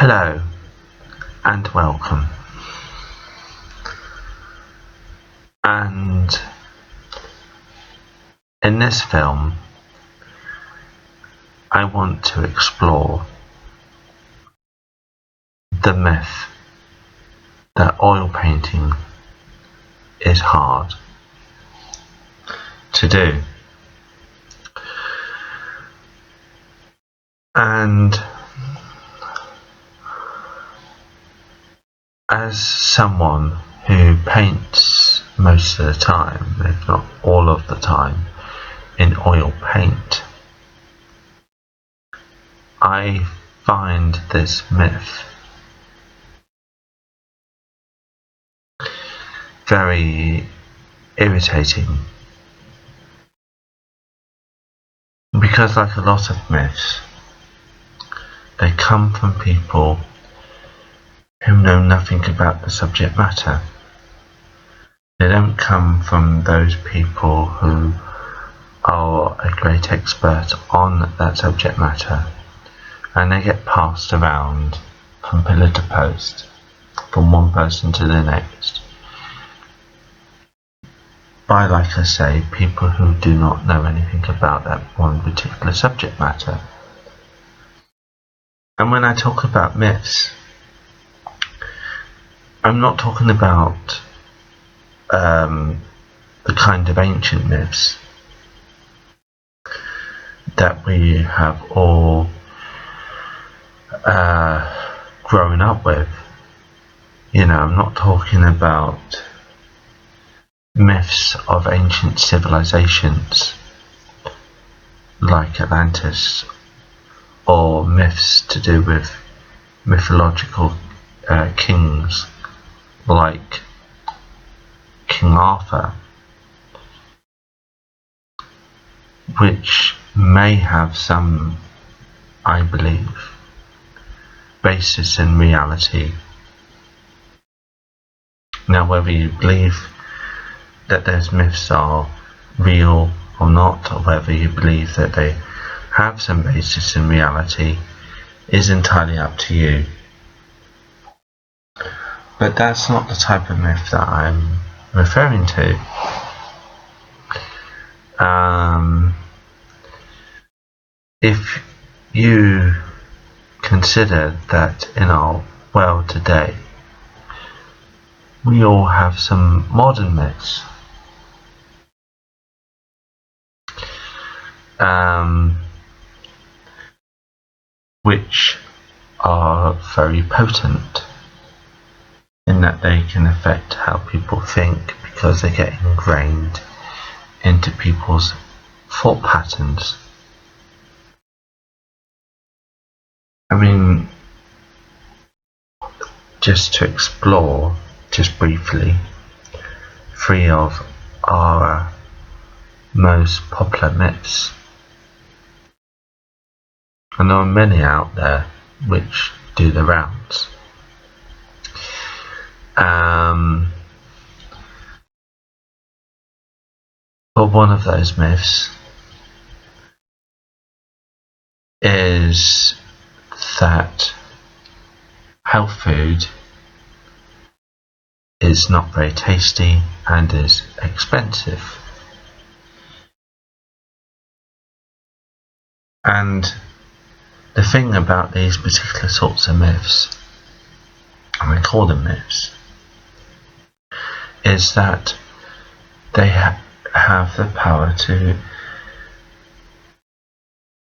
Hello and welcome. And in this film, I want to explore the myth that oil painting is hard to do. And as someone who paints most of the time, if not all of the time, in oil paint, I find this myth very irritating, because like a lot of myths, they come from people who know nothing about the subject matter. They don't come from those people who are a great expert on that subject matter, and they get passed around from pillar to post, from one person to the next, by, like I say, people who do not know anything about that one particular subject matter. And when I talk about myths, I'm not talking about the kind of ancient myths that we have all grown up with. I'm not talking about myths of ancient civilizations like Atlantis, or myths to do with mythological kings like King Arthur, which may have some, I believe, basis in reality. Now, whether you believe that those myths are real or not, or whether you believe that they have some basis in reality, is entirely up to you. But that's not the type of myth that I'm referring to. If you consider that in our world today, we all have some modern myths, which are very potent in that they can affect how people think, because they get ingrained into people's thought patterns. I mean, just to explore, just briefly, 3 of our most popular myths. And there are many out there which do the rounds. But one of those myths is that health food is not very tasty and is expensive. And the thing about these particular sorts of myths, and we call them myths, is that they have the power to,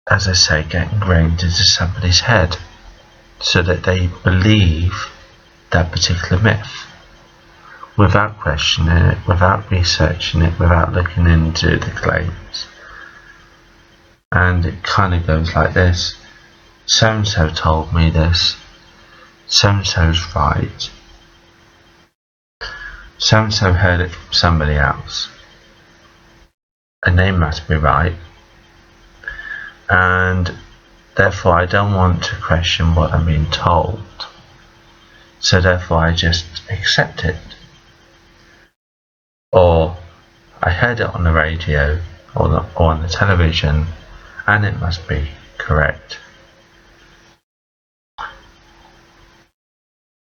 as I say, get ingrained into somebody's head, so that they believe that particular myth without questioning it, without researching it, without looking into the claims. And it kind of goes like this: so-and-so told me this, so-and-so's right, so-and-so heard it from somebody else, and they must be right, and therefore I don't want to question what I'm being told, so therefore I just accept it. Or I heard it on the radio or on the television, and it must be correct.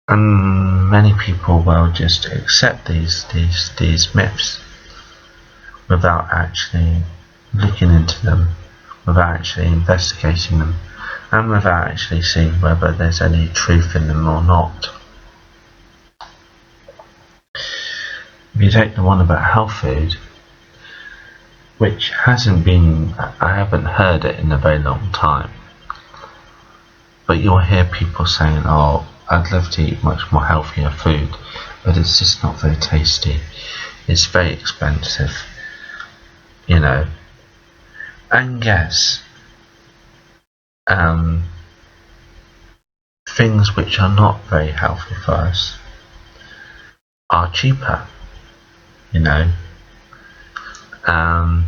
And many people will just accept these myths without actually looking into them, without actually investigating them, and without actually seeing whether there's any truth in them or not. If you take the one about health food, which I haven't heard it in a very long time, but you'll hear people saying, oh, I'd love to eat much more healthier food, but it's just not very tasty, it's very expensive, you know. And yes, things which are not very healthy for us are cheaper, you know. And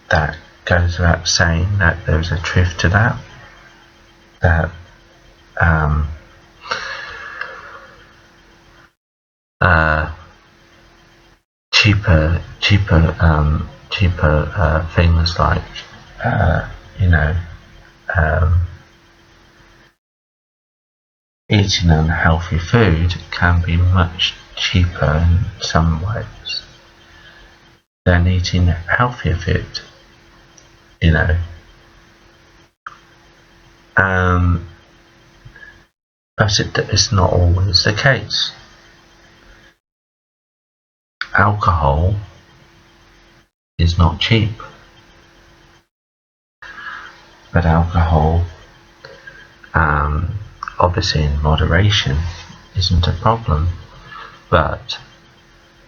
that goes without saying that there's a truth to that. That cheaper things like you know, eating unhealthy food can be much cheaper in some ways than eating healthier food, you know. But it's not always the case. Alcohol is not cheap, but alcohol, obviously in moderation, isn't a problem. But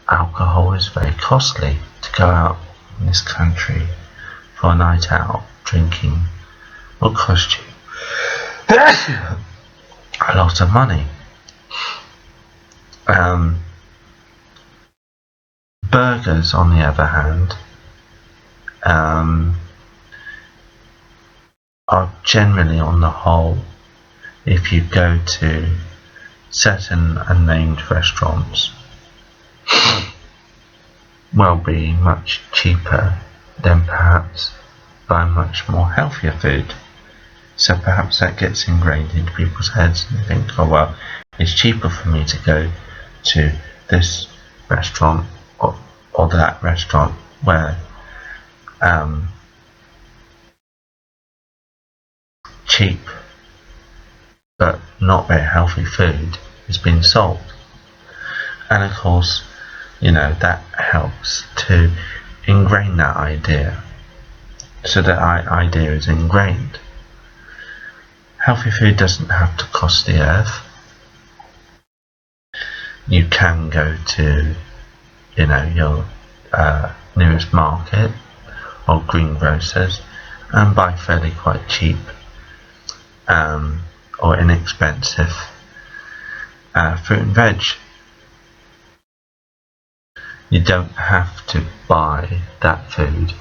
alcohol is very costly. To go out in this country for a night out drinking will cost you a lot of money. Burgers, on the other hand, are generally, on the whole, if you go to certain unnamed restaurants, will be much cheaper than perhaps buy much more healthier food. So perhaps that gets ingrained into people's heads and they think, oh well, it's cheaper for me to go to this restaurant or that restaurant where cheap but not very healthy food is being sold. And of course, you know, that helps to ingrain that idea. So that idea is ingrained. Healthy food doesn't have to cost the earth. You can go to, you know, your nearest market or greengrocers and buy fairly quite cheap or inexpensive fruit and veg. You don't have to buy that food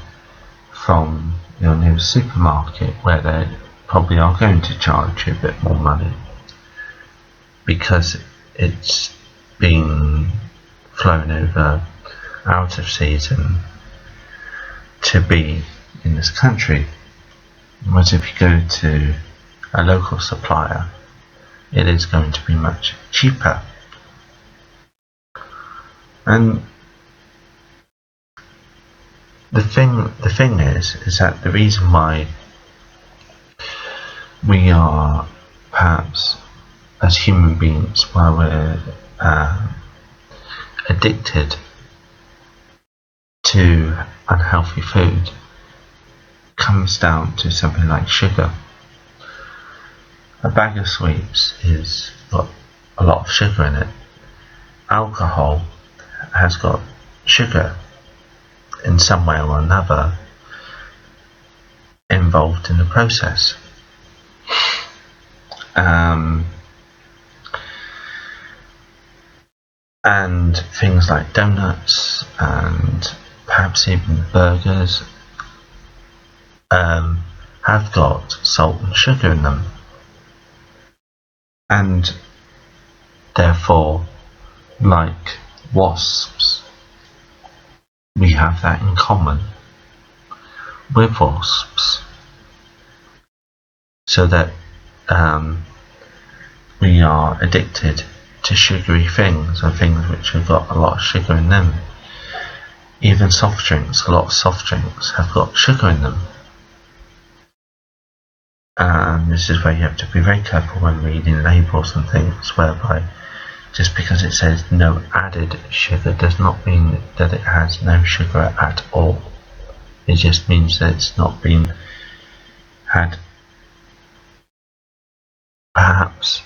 from your nearest supermarket where they probably are going to charge you a bit more money because it's been flown over out of season to be in this country. Whereas if you go to a local supplier, it is going to be much cheaper. And the thing is that the reason why we are perhaps as human beings, why we're addicted to unhealthy food, comes down to something like sugar. A bag of sweets has got a lot of sugar in it. Alcohol has got sugar in some way or another involved in the process. And things like donuts and perhaps even burgers have got salt and sugar in them, and therefore, like wasps, we have that in common with wasps. so that we are addicted to sugary things, or things which have got a lot of sugar in them. Even soft drinks, a lot of soft drinks have got sugar in them. This is where you have to be very careful when reading labels and things, whereby just because it says no added sugar does not mean that it has no sugar at all. It just means that it's not been had perhaps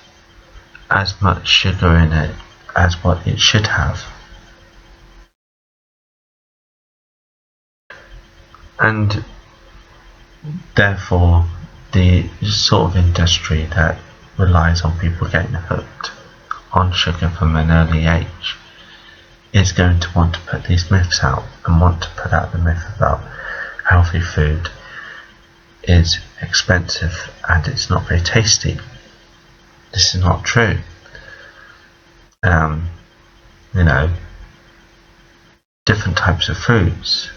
as much sugar in it as what it should have. And therefore, the sort of industry that relies on people getting hooked on sugar from an early age is going to want to put these myths out, and want to put out the myth about healthy food is expensive and it's not very tasty. This is not true. You know, different types of fruits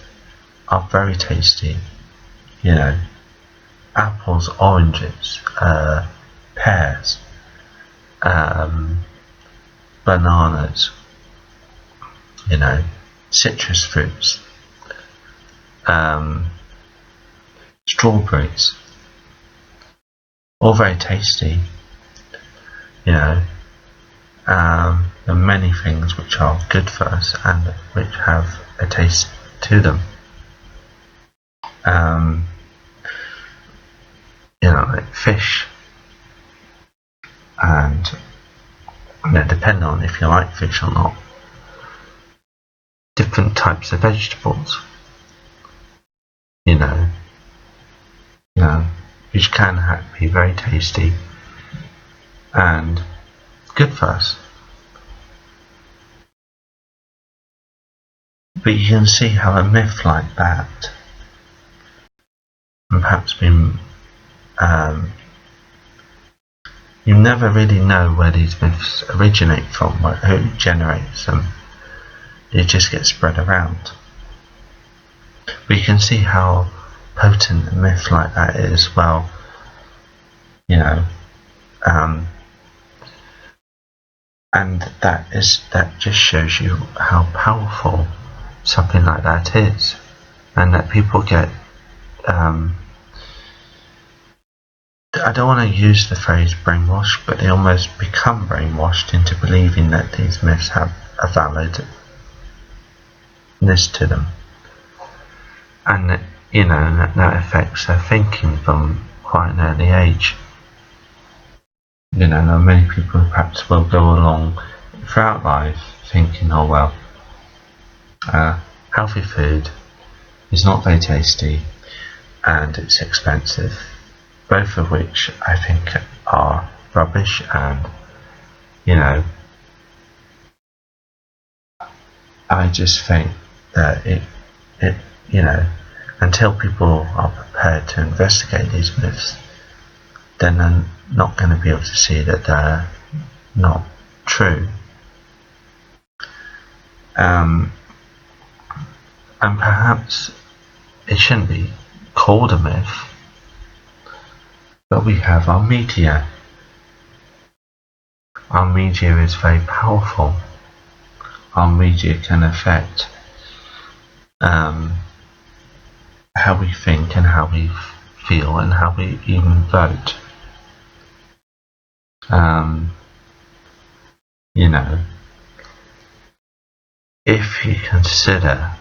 are very tasty. You know, apples, oranges, pears, bananas, you know, citrus fruits, strawberries, all very tasty. You know, there are many things which are good for us and which have a taste to them. You know, like fish, and depending on if you like fish or not, different types of vegetables, you know, which can be very tasty and good for us. But you can see how a myth like that, and perhaps been, you never really know where these myths originate from, who generates them. It just gets spread around. But you can see how potent a myth like that is. Well, you know, and that just shows you how powerful something like that is, and that people get, I don't want to use the phrase brainwashed, but they almost become brainwashed into believing that these myths have a validness to them, and that, that affects their thinking from quite an early age. Now many people perhaps will go along throughout life thinking, oh well, healthy food is not very tasty and it's expensive, both of which I think are rubbish. And I just think that it until people are prepared to investigate these myths, then they're not going to be able to see that they're not true. And perhaps it shouldn't be called a myth, but we have our media. Our media is very powerful. Our media can affect how we think and how we feel and how we even vote. If you consider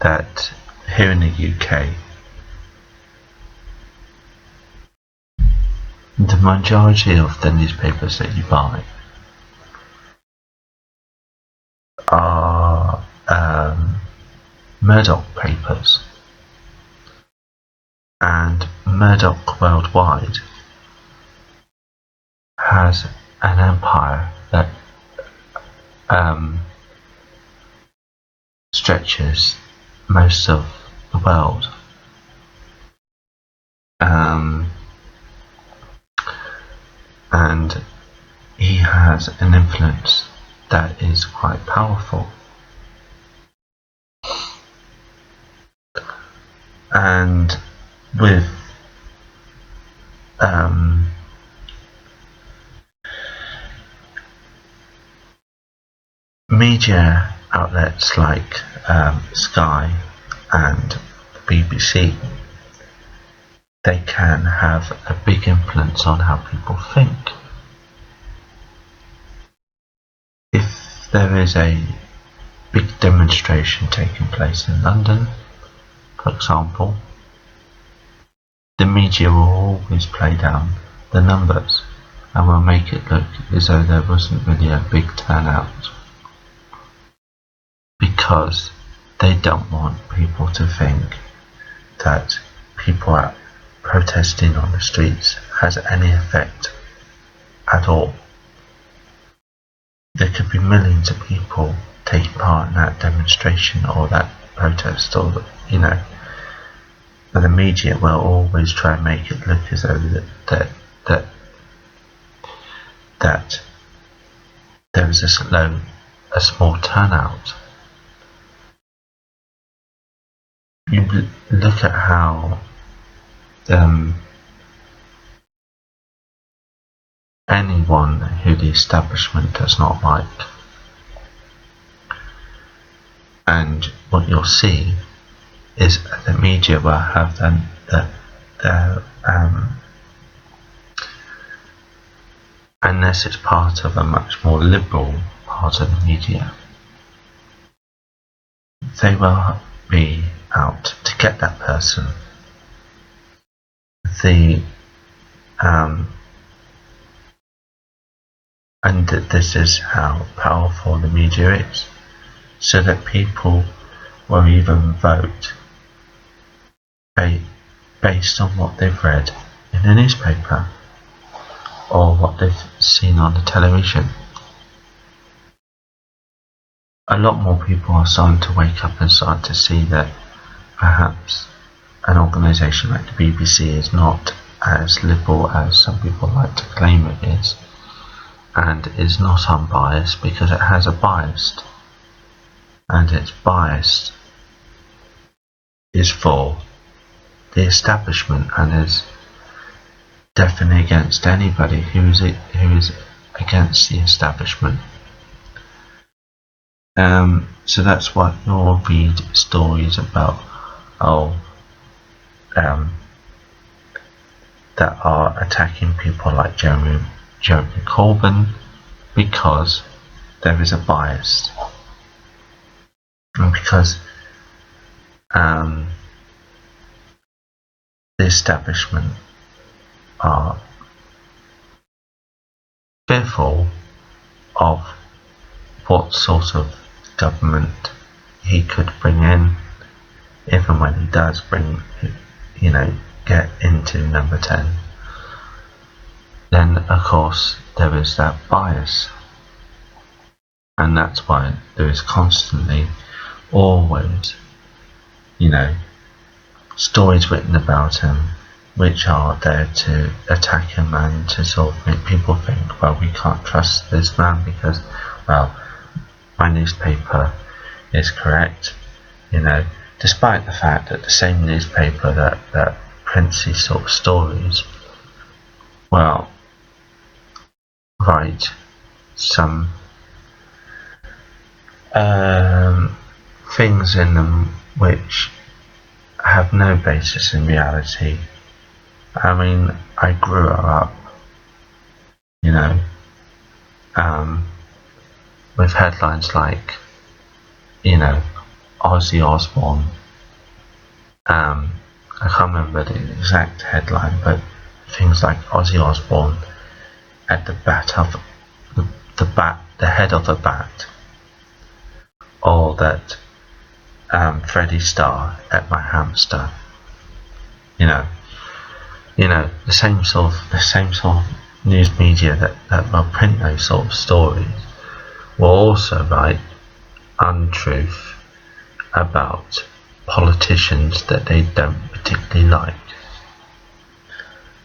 that here in the UK, the majority of the newspapers that you buy are Murdoch papers, and Murdoch Worldwide has an empire that stretches most of the world. And he has an influence that is quite powerful. And with media outlets like Sky and the BBC, they can have a big influence on how people think. If there is a big demonstration taking place in London, for example, the media will always play down the numbers and will make it look as though there wasn't really a big turnout, because they don't want people to think that people out protesting on the streets has any effect at all. There could be millions of people taking part in that demonstration or that protest, or but the media will always try and make it look as though that there was a small turnout. You look at how anyone who the establishment does not like, and what you'll see is the media will have unless it's part of a much more liberal part of the media, they will be out to get that person. And this is how powerful the media is, so that people will even vote based on what they've read in the newspaper or what they've seen on the television. A lot more people are starting to wake up and start to see that perhaps an organisation like the BBC is not as liberal as some people like to claim it is, and is not unbiased, because it has a bias, and its bias is for the establishment and is definitely against anybody who is against the establishment. So that's what you'll read stories about that are attacking people like Jeremy Corbyn, because there is a bias, and because the establishment are fearful of what sort of government he could bring in, if and when he does get into number 10. Then of course there is that bias, and that's why there is constantly always stories written about him which are there to attack him and to sort of make people think, well, we can't trust this man because, well, my newspaper is correct, despite the fact that the same newspaper that prints these sort of stories, well, write some things in them which have no basis in reality. I mean, I grew up, with headlines like, Ozzy Osbourne. I can't remember the exact headline, but things like Ozzy Osbourne at the head of a bat, or that Freddie Starr at my hamster. The same sort of news media that will print those sort of stories will also write untruth about politicians that they don't particularly like,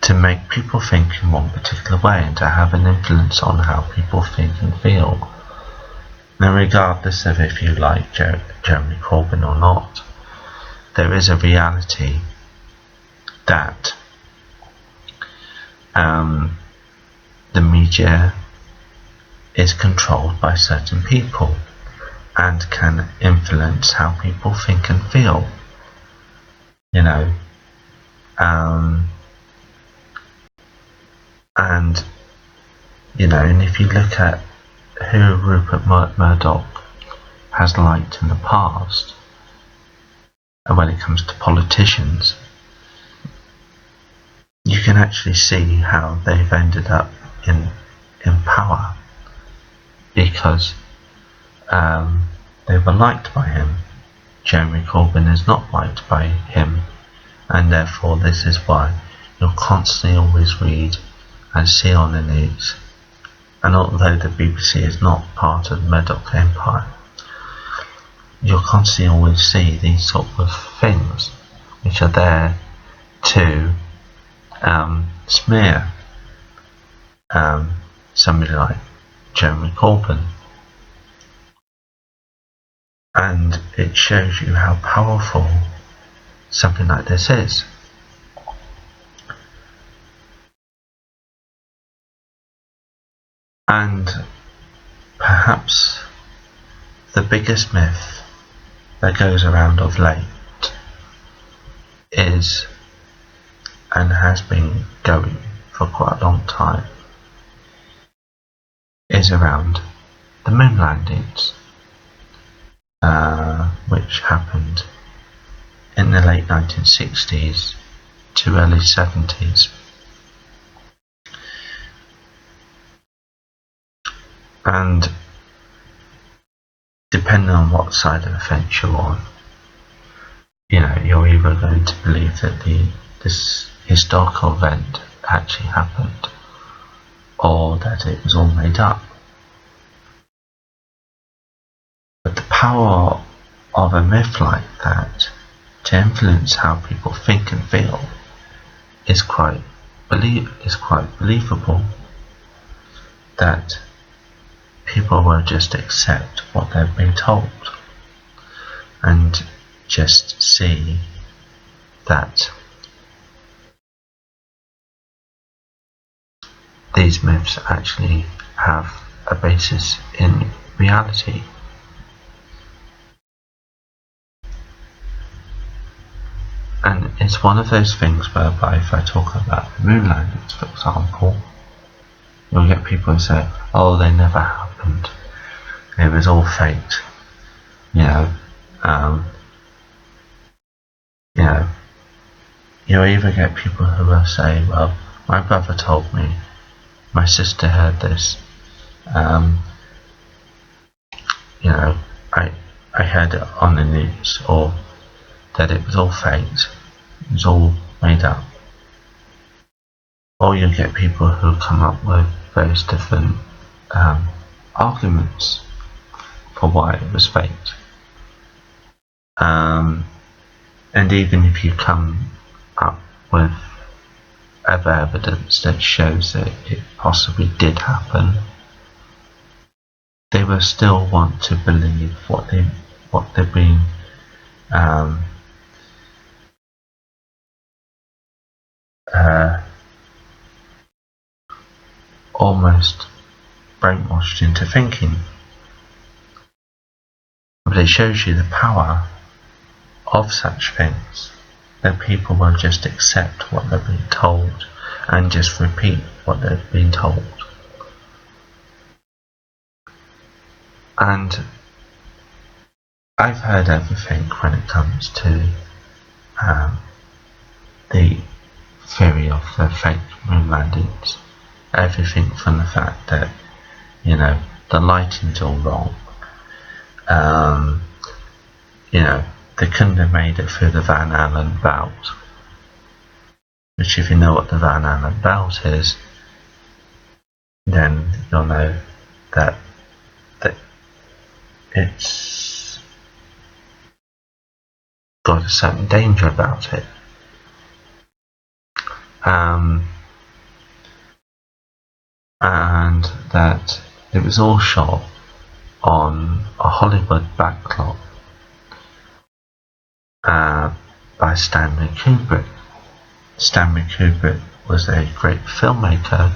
to make people think in one particular way and to have an influence on how people think and feel. Now, regardless of if you like Jeremy Corbyn or not, there is a reality that the media is controlled by certain people and can influence how people think and feel. And and if you look at who Rupert Murdoch has liked in the past, and when it comes to politicians, you can actually see how they've ended up in power because they were liked by him. Jeremy Corbyn is not liked by him, and therefore this is why you'll constantly always read and see on the news. And although the BBC is not part of the Murdoch Empire, you'll constantly always see these sort of things which are there to smear somebody like Jeremy Corbyn. And it shows you how powerful something like this is. And perhaps the biggest myth that goes around of late is, and has been going for quite a long time, is around the moon landings, which happened in the late 1960s to early 70s. And depending on what side of the fence you're on, you're either going to believe that this historical event actually happened, or that it was all made up. But the power of a myth like that to influence how people think and feel is quite believable. That people will just accept what they've been told and just see that these myths actually have a basis in reality. And it's one of those things whereby if I talk about the moon landings, for example, you'll get people who say, oh, they never happened, it was all faked. You'll either get people who will say, well, my brother told me, my sister heard this, I heard it on the news, or that it was all faked, it was all made up. Or you get people who come up with various different arguments for why it was faked. And even if you come up with other evidence that shows that it possibly did happen, they will still want to believe what they've been almost brainwashed into thinking. But it shows you the power of such things, that people will just accept what they've been told and just repeat what they've been told. And I've heard everything when it comes to the theory of the fake moon landings. Everything from the fact that, the lighting's all wrong. They couldn't have made it through the Van Allen belt. Which, if you know what the Van Allen belt is, then you'll know that it's got a certain danger about it. And that it was all shot on a Hollywood backdrop by Stanley Kubrick. Stanley Kubrick was a great filmmaker,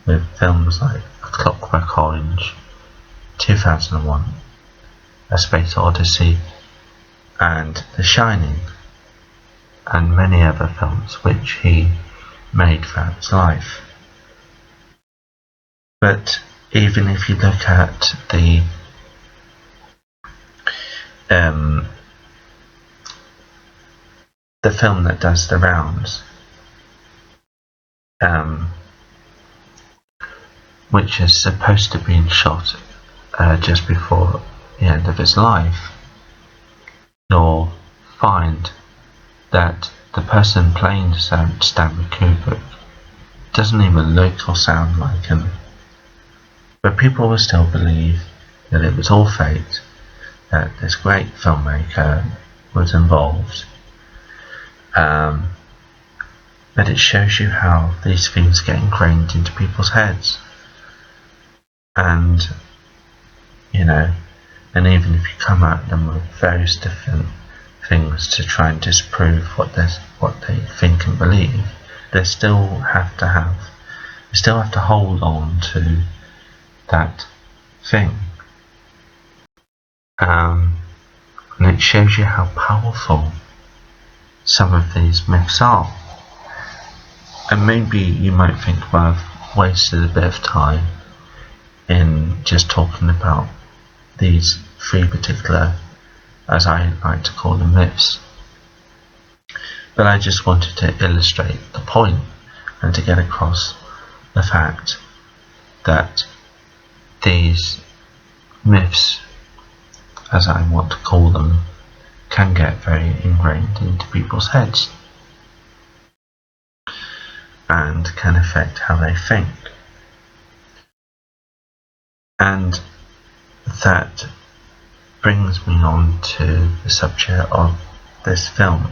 with films like A Clockwork Orange, 2001, A Space Odyssey, and The Shining, and many other films which he made throughout his life. But even if you look at the film that does the rounds, which is supposed to be shot just before the end of his life, you'll find that the person playing Stanley Kubrick doesn't even look or sound like him. But people will still believe that it was all fate, that this great filmmaker was involved. But it shows you how these things get ingrained into people's heads. And, and even if you come at them with various different things to try and disprove what they think and believe, they still have to hold on to that thing. And it shows you how powerful some of these myths are. And maybe you might think, well, I've wasted a bit of time in just talking about these three particular, as I like to call them, myths. But I just wanted to illustrate the point and to get across the fact that these myths, as I want to call them, can get very ingrained into people's heads and can affect how they think. And that brings me on to the subject of this film.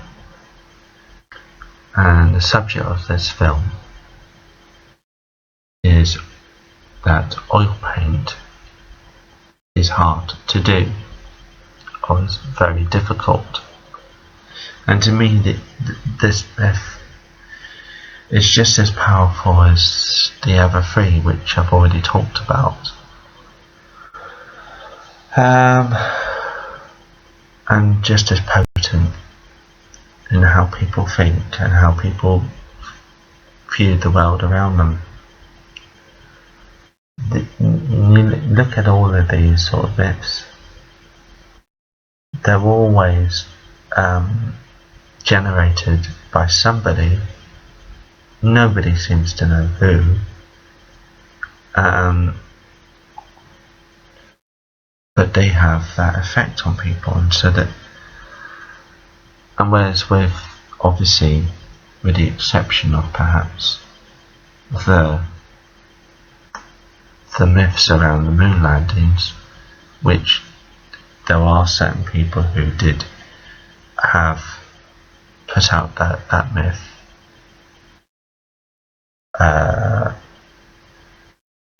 And the subject of this film is that oil paint is hard to do, or is very difficult. And to me, this myth is just as powerful as the other three, which I've already talked about. And just as potent in how people think and how people view the world around them. You look at all of these sort of myths, they're always generated by somebody. Nobody seems to know who. But they have that effect on people, and whereas with, obviously, with the exception of perhaps the myths around the moon landings, which there are certain people who did have put out that myth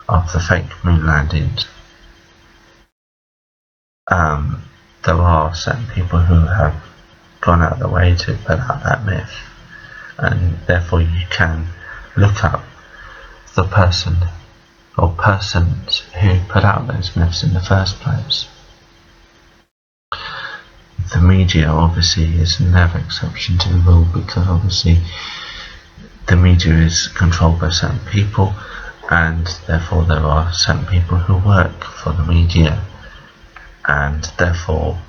of the fake moon landings. There are certain people who have gone out of the way to put out that myth, and therefore you can look up the person or persons who put out those myths in the first place. The media obviously is never exception to the rule, because obviously the media is controlled by certain people, and therefore there are certain people who work for the media, and therefore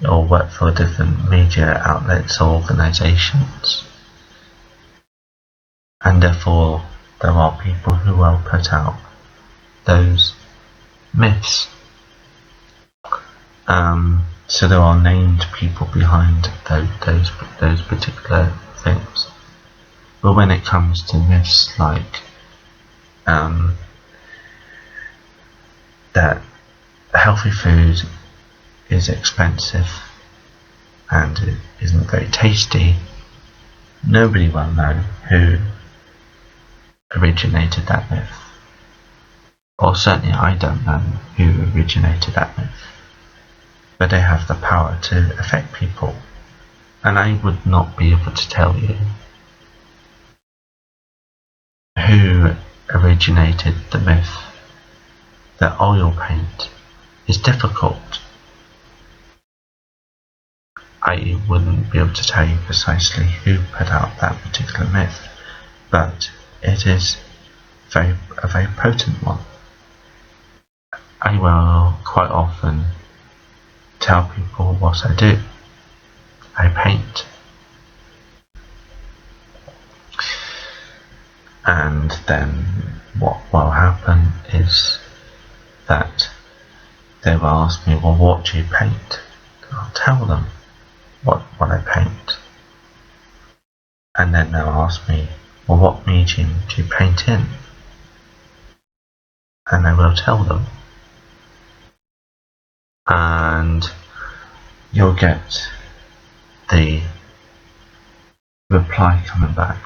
or work for different media outlets or organisations, and therefore there are people who will put out those myths. So there are named people behind those particular things. But when it comes to myths like that healthy food is expensive and it isn't very tasty, nobody will know who originated that myth. Or certainly I don't know who originated that myth. But they have the power to affect people. And I would not be able to tell you who originated the myth that oil paint is difficult. I wouldn't be able to tell you precisely who put out that particular myth, but it is a very potent one. I will quite often tell people what I do. I paint. And then what will happen is that they will ask me, well, what do you paint? And I'll tell them what I paint. And then they'll ask me, well, what medium do you paint in? And I will tell them. And you'll get the reply coming back.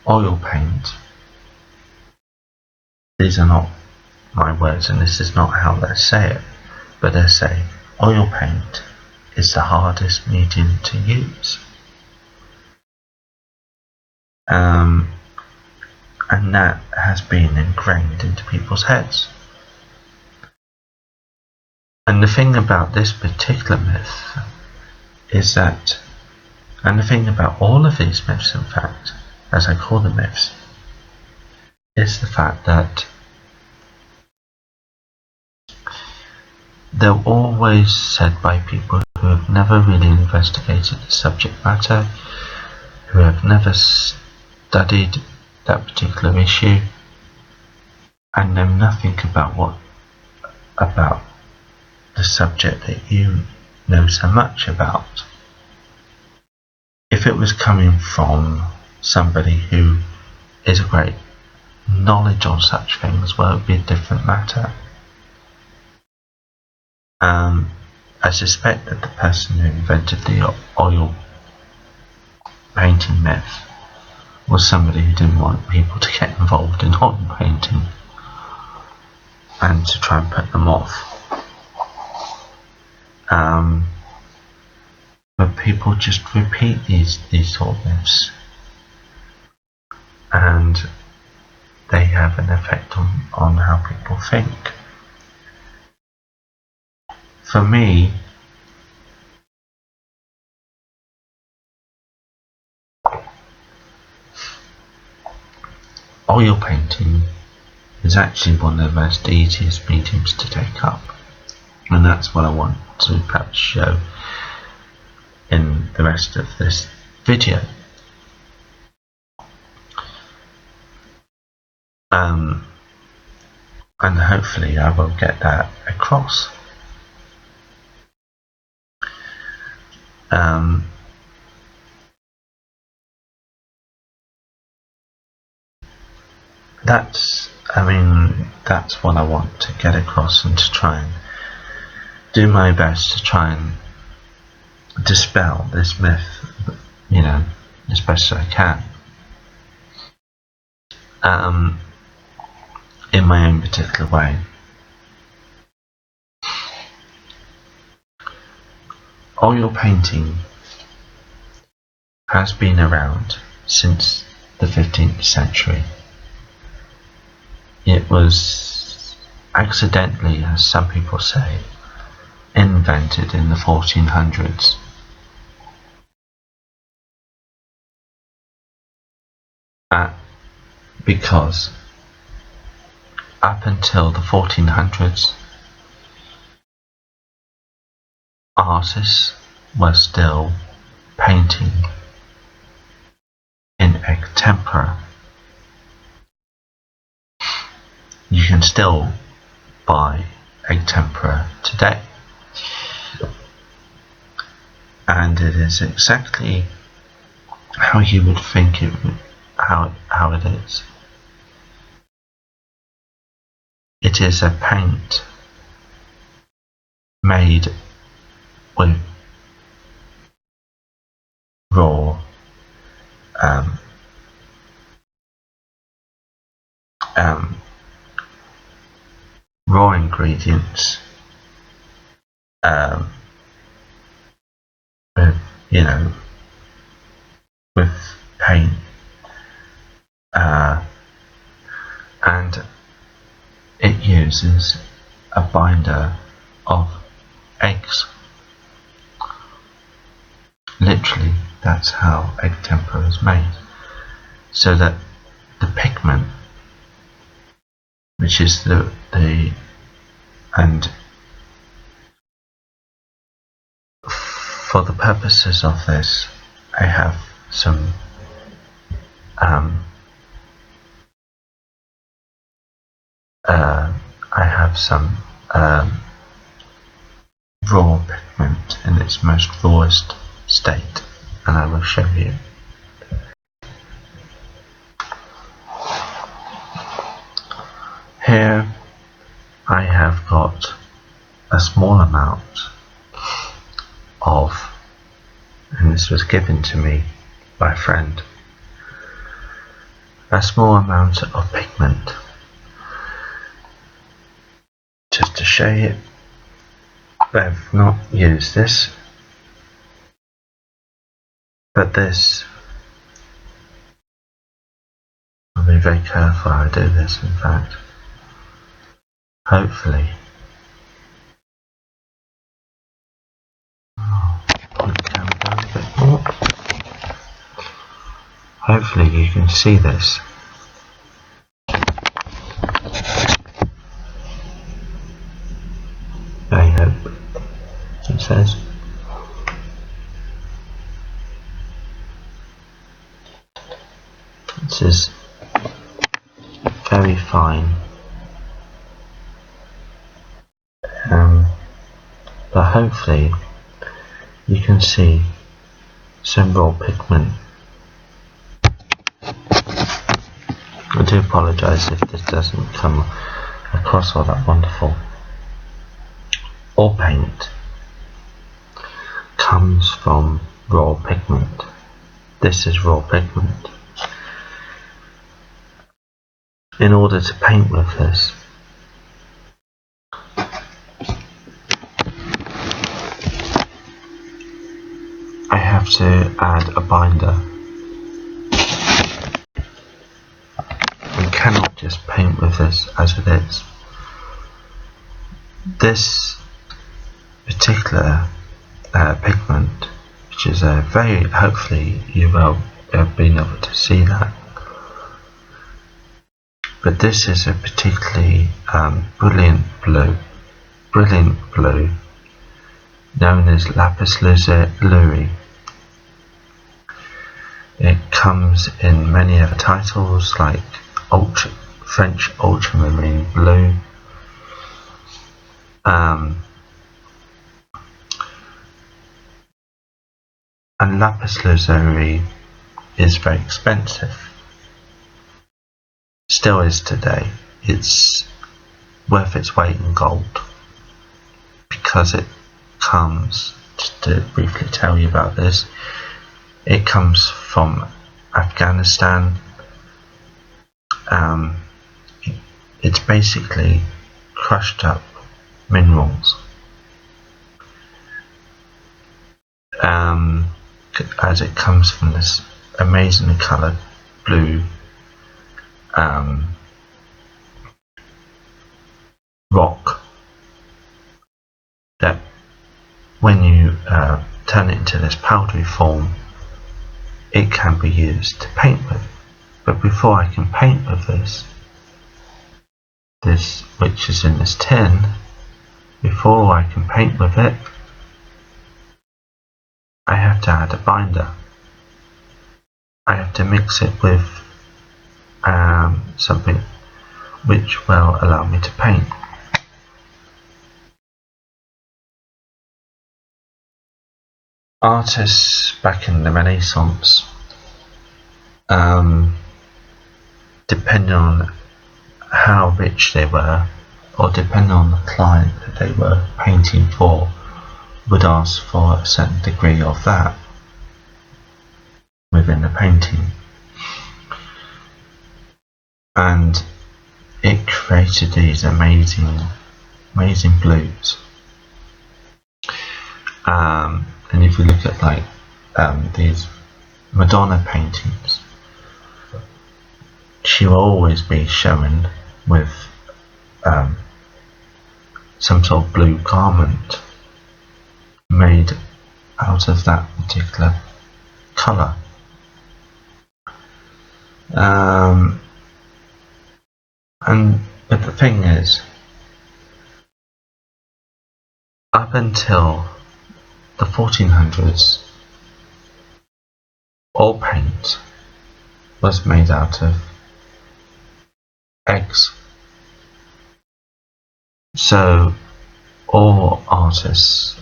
Oil paint. These are not my words, and this is not how they say it, but they say oil paint is the hardest medium to use. And that has been ingrained into people's heads. And the thing about this particular myth is that, and the thing about all of these myths, in fact, as I call them myths, is the fact that they're always said by people who have never really investigated the subject matter, who have never studied that particular issue, and know nothing about the subject that you know so much about. If it was coming from somebody who is a great knowledge on such things, well, it would be a different matter. I suspect that the person who invented the oil painting myth was somebody who didn't want people to get involved in oil painting and to try and put them off. But people just repeat these sort of myths, and they have an effect on how people think. For me, oil painting is actually one of the most easiest mediums to take up, and that's what I want to perhaps show in the rest of this video. And hopefully I will get that across. That's what I want to get across, and to try and do my best to try and dispel this myth, as best as I can, in my own particular way. Oil painting has been around since the 15th century. It was accidentally, as some people say, invented in the 1400s. Because up until the 1400s, artists were still painting in egg tempera. You can still buy egg tempera today, and it is exactly how you would think it would, how it is. It is a paint made with raw raw ingredients, with you know, with paint, and it uses a binder of eggs. Literally, that's how egg tempera is made. So that the pigment, which is and for the purposes of this, I have some raw pigment in its most rawest state, and I will show you. Here I have got a small amount of, and this was given to me by a friend, a small amount of pigment, just to show you. I've not used this, but this, I'll be very careful how I do this, in fact. Hopefully, put the camera down a bit more. Hopefully you can see this. I hope it says. This is very fine, but hopefully you can see some raw pigment. I do apologise if this doesn't come across all that wonderful. All paint comes from raw pigment. This is raw pigment. In order to paint with this, I have to add a binder. I cannot just paint with this as it is. This particular pigment, which is a very, hopefully you will have been able to see that, but this is a particularly brilliant blue, known as lapis lazuli. It comes in many other titles like French ultramarine blue, and lapis lazuli is very expensive. Still is today. It's worth its weight in gold, because it comes, just to briefly tell you about this, it comes from Afghanistan. It's basically crushed up minerals, as it comes from this amazingly coloured blue rock that when you turn it into this powdery form, it can be used to paint with. But before I can paint with this which is in this tin, before I can paint with it, I have to add a binder. I have to mix it with something which will allow me to paint. Artists back in the Renaissance, depending on how rich they were, or depending on the client that they were painting for, would ask for a certain degree of that within the painting, and it created these amazing blues. And if you look at like these Madonna paintings, she will always be shown with some sort of blue garment made out of that particular colour. But the thing is, up until the 1400s, all paint was made out of eggs. So all artists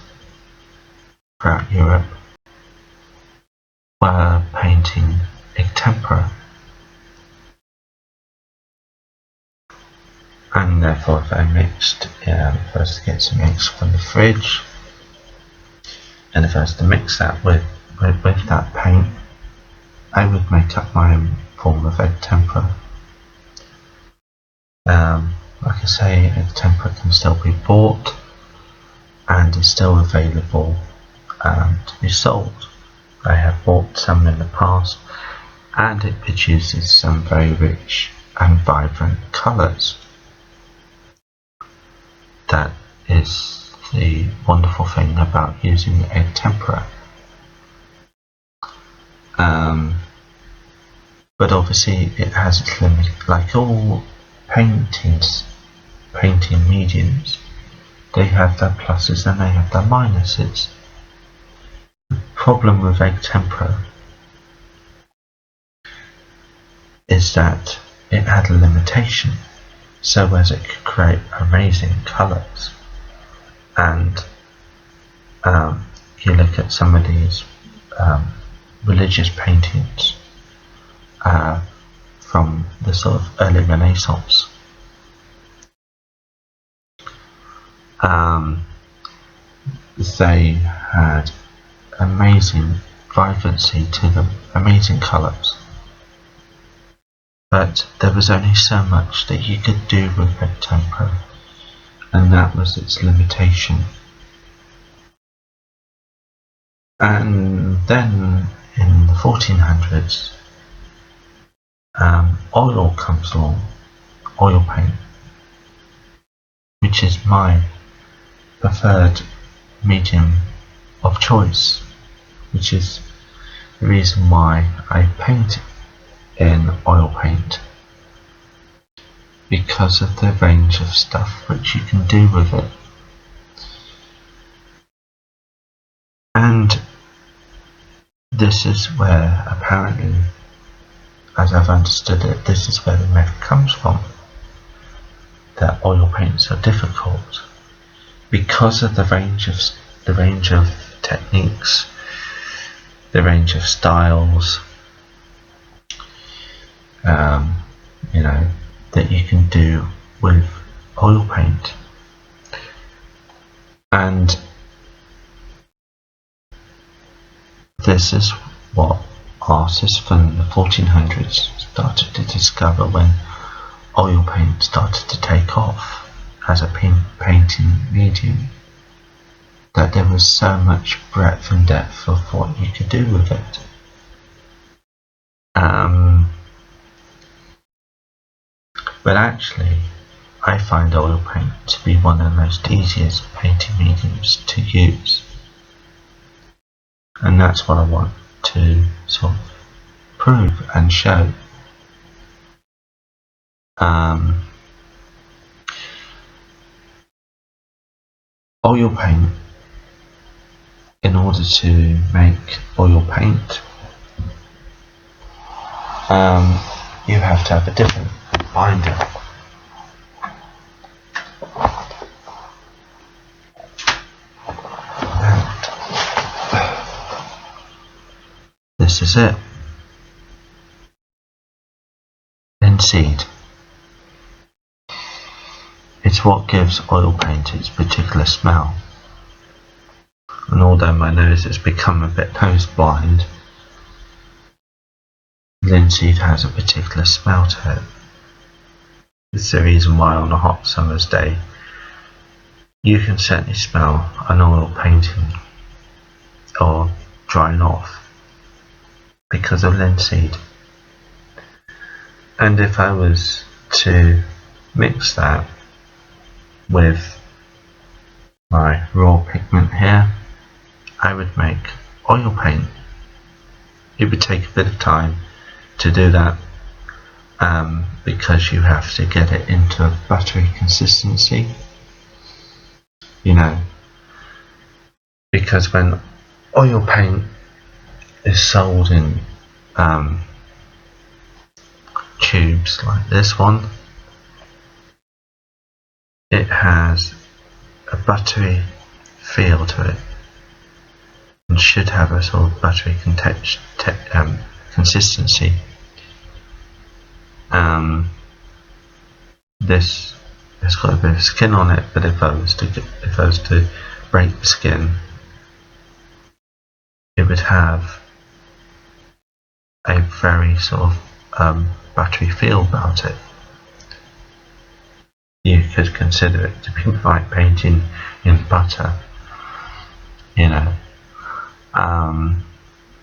throughout Europe were painting egg tempera, and therefore if I mixed, first to get some eggs from the fridge, and if I was to mix that with that paint, I would make up my own form of egg tempera. Like I say, egg tempera can still be bought and is still available to be sold. I have bought some in the past, and it produces some very rich and vibrant colours. That is the wonderful thing about using egg tempera. But obviously it has its limit, like all painting mediums. They have their pluses and they have their minuses. The problem with egg tempera is that it had a limitation, so as it could create amazing colours. And you look at some of these religious paintings from the sort of early Renaissance. They had amazing vibrancy to them, amazing colours. But there was only so much that you could do with egg tempera, and that was its limitation. And then in the 1400s, oil comes along, oil paint, which is my preferred medium of choice, which is the reason why I paint in oil paint, because of the range of stuff which you can do with it. And this is where, apparently, as I've understood it, this is where the myth comes from, that oil paints are difficult because of the range of techniques, the range of styles, that you can do with oil paint. And this is what artists from the 1400s started to discover when oil paint started to take off as a painting medium, that there was so much breadth and depth of what you could do with it. But actually, I find oil paint to be one of the most easiest painting mediums to use. And that's what I want to sort of prove and show. Oil paint, in order to make oil paint, you have to have a different binder. This is it. Linseed. It's what gives oil paint its particular smell. And although my nose has become a bit nose blind, linseed has a particular smell to it. It's the reason why on a hot summer's day you can certainly smell an oil painting or drying off because of linseed. And if I was to mix that with my raw pigment here, I would make oil paint. It would take a bit of time to do that, because you have to get it into a buttery consistency, because when oil paint is sold in tubes like this one, it has a buttery feel to it and should have a sort of buttery consistency. This has got a bit of skin on it, but if I was to break the skin, it would have a very sort of buttery feel about it. You could consider it to be like painting in butter,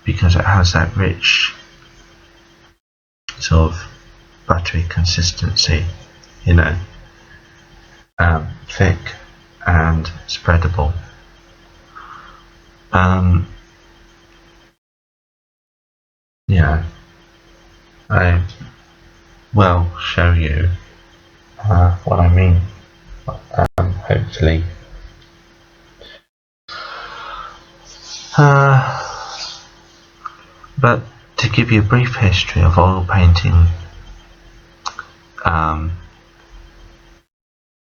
because it has that rich sort of buttery consistency, thick and spreadable. I will show you what I mean, hopefully. But to give you a brief history of oil painting,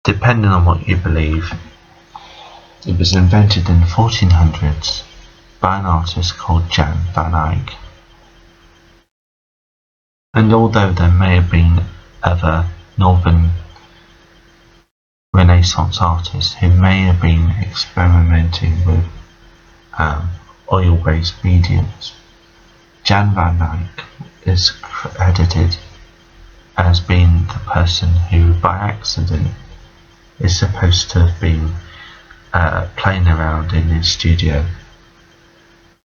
depending on what you believe, it was invented in the 1400s by an artist called Jan van Eyck. And although there may have been other Northern Renaissance artists who may have been experimenting with oil-based mediums, Jan van Eyck is credited as being the person who, by accident, is supposed to have been playing around in his studio,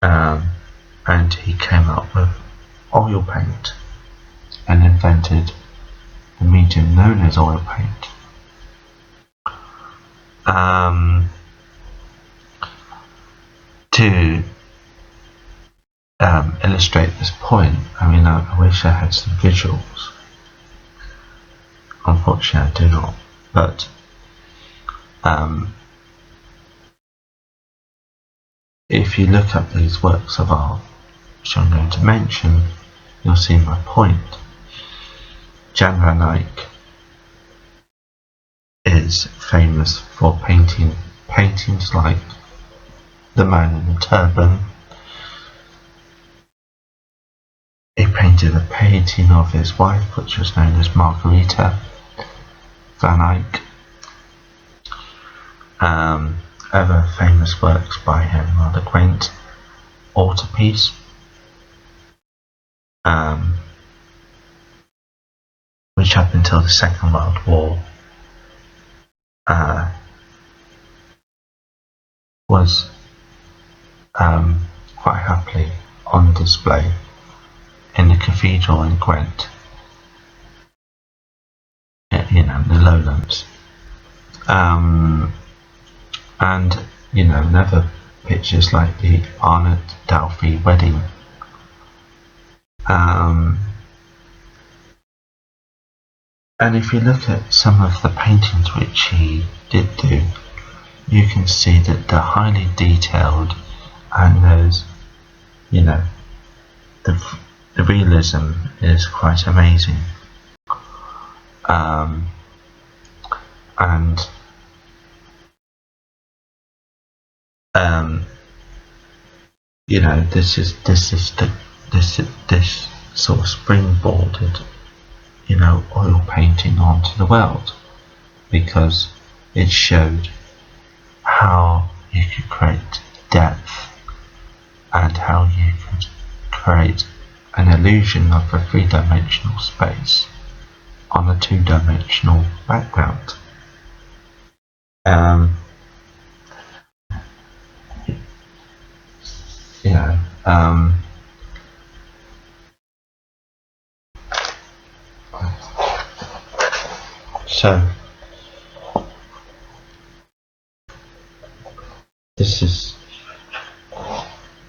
and he came up with oil paint and invented the medium known as oil paint. To illustrate this point, I wish I had some visuals. Unfortunately, I do not. But if you look up these works of art, which I'm going to mention, you'll see my point. Jan van Eyck is famous for painting paintings like The Man in the Turban. He painted a painting of his wife, which was known as Margarita van Eyck. Other famous works by him are the Quaint Altarpiece, which up until the Second World War was quite happily on display in the cathedral in Gwent, the lowlands. And another pictures like the Arnott Delphi wedding. And if you look at some of the paintings which he did do, you can see that they're highly detailed, and there's, the realism is quite amazing. This sort of springboarded, oil painting onto the world, because it showed how you could create depth and how you could create an illusion of a three-dimensional space on a two-dimensional background.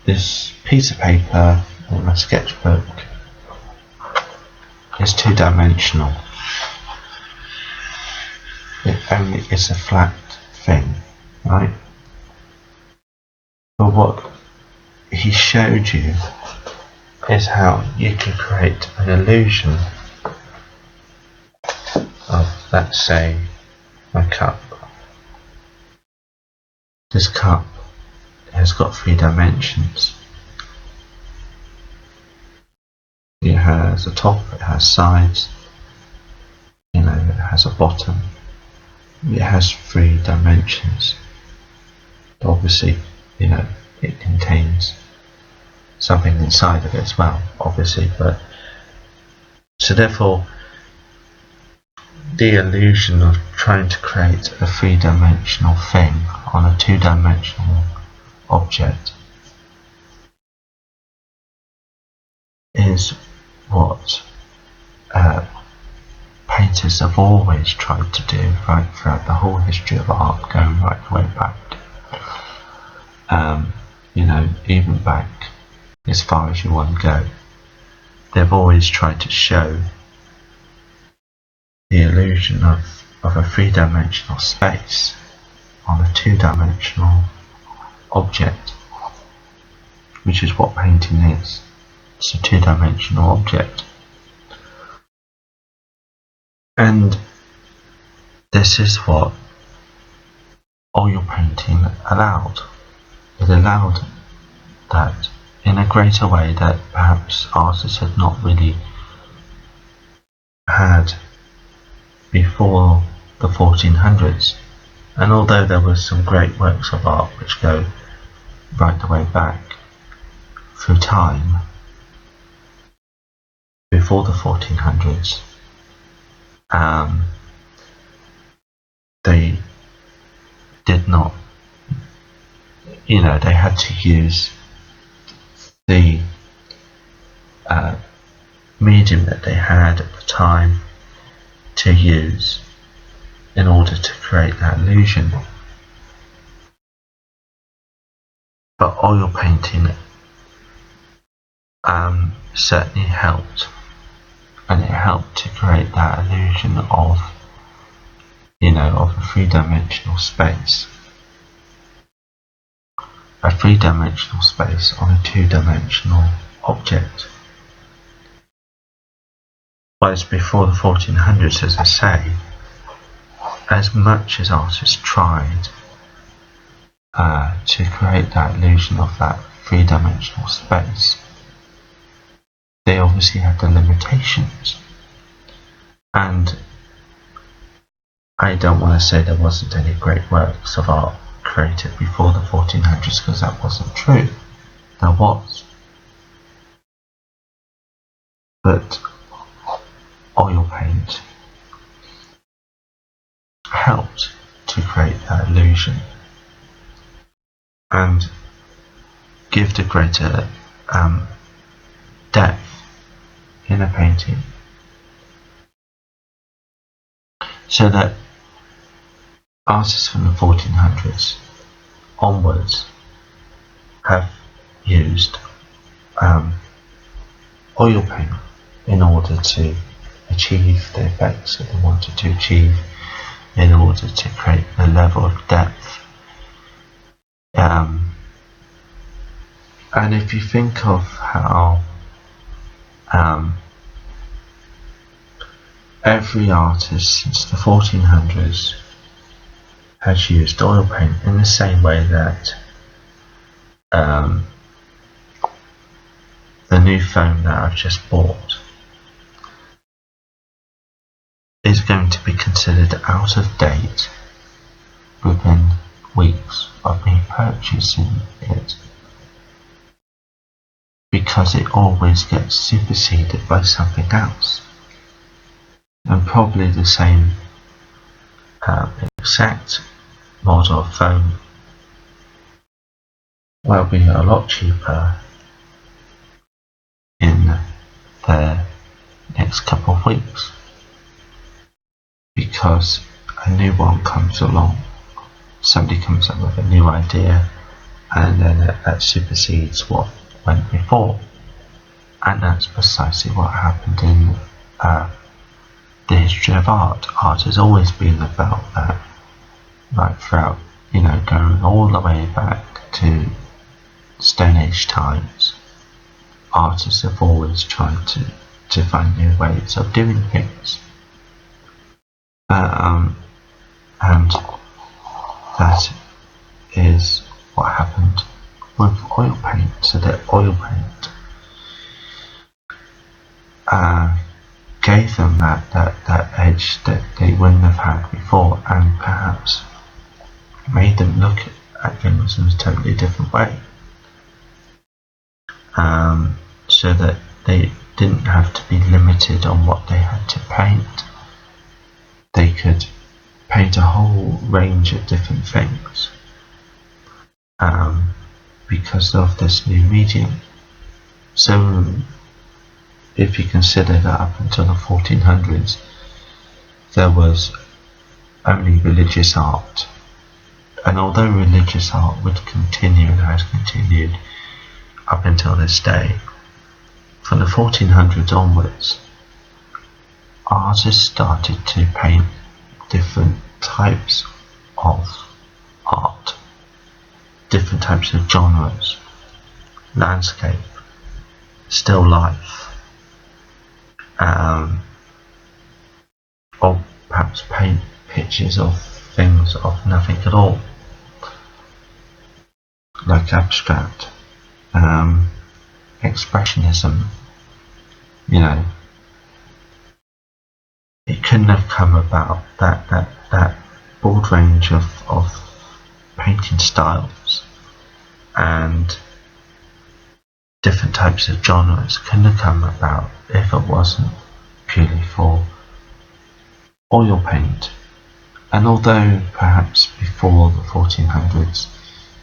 this piece of paper in my sketchbook is two-dimensional. It only is a flat thing, right? But what he showed you is how you can create an illusion of, let's say, my cup. This cup has got 3 dimensions. It has a top, it has sides, it has a bottom. It has 3 dimensions. Obviously, it contains something inside of it as well, obviously, but so therefore the illusion of trying to create a 3-dimensional thing on a 2-dimensional object is what painters have always tried to do right throughout the whole history of art, going right the way back. Even back as far as you want to go. They've always tried to show the illusion of a 3-dimensional space on a 2-dimensional object, which is what painting is. It's a 2-dimensional object. And this is what oil painting allowed. It allowed that in a greater way that perhaps artists had not really had before the 1400s. And although there were some great works of art which go right the way back through time, before the 1400s, they did not, they had to use the medium that they had at the time to use in order to create that illusion. But oil painting certainly helped, and it helped to create that illusion of a 3-dimensional space. A 3-dimensional space on a 2-dimensional object. Whereas before the 1400s, as I say, as much as artists tried to create that illusion of that 3-dimensional space, they obviously had the limitations. And I don't want to say there wasn't any great works of art created before the 1400s, because that wasn't true. There was. But oil paint helped to create that illusion and give the greater depth in a painting, so that artists from the 1400s onwards have used oil paint in order to achieve the effects that they wanted to achieve, in order to create a level of depth. And if you think of how every artist since the 1400s has used oil paint in the same way that the new phone that I've just bought is going to be considered out of date within weeks of me purchasing it, because it always gets superseded by something else, and probably the same exact model of phone will be a lot cheaper in the next couple of weeks, because a new one comes along. Somebody comes up with a new idea, and then that supersedes what went before. And that's precisely what happened in the history of art. Art has always been about that, like throughout, going all the way back to Stone Age times. Artists have always tried to find new ways of doing things. And that is what happened with oil paint. So that oil paint gave them that edge that they wouldn't have had before, and perhaps made them look at things in a totally different way. So that they didn't have to be limited on what they had to paint. They could paint a whole range of different things because of this new medium. So if you consider that up until the 1400s there was only religious art, and although religious art would continue and has continued up until this day, from the 1400s onwards artists started to paint different types of art, different types of genres: landscape, still life, or perhaps paint pictures of things of nothing at all, like abstract, expressionism. It couldn't have come about, that broad range of painting styles and different types of genres couldn't have come about if it wasn't purely for oil paint. And although perhaps before the 1400s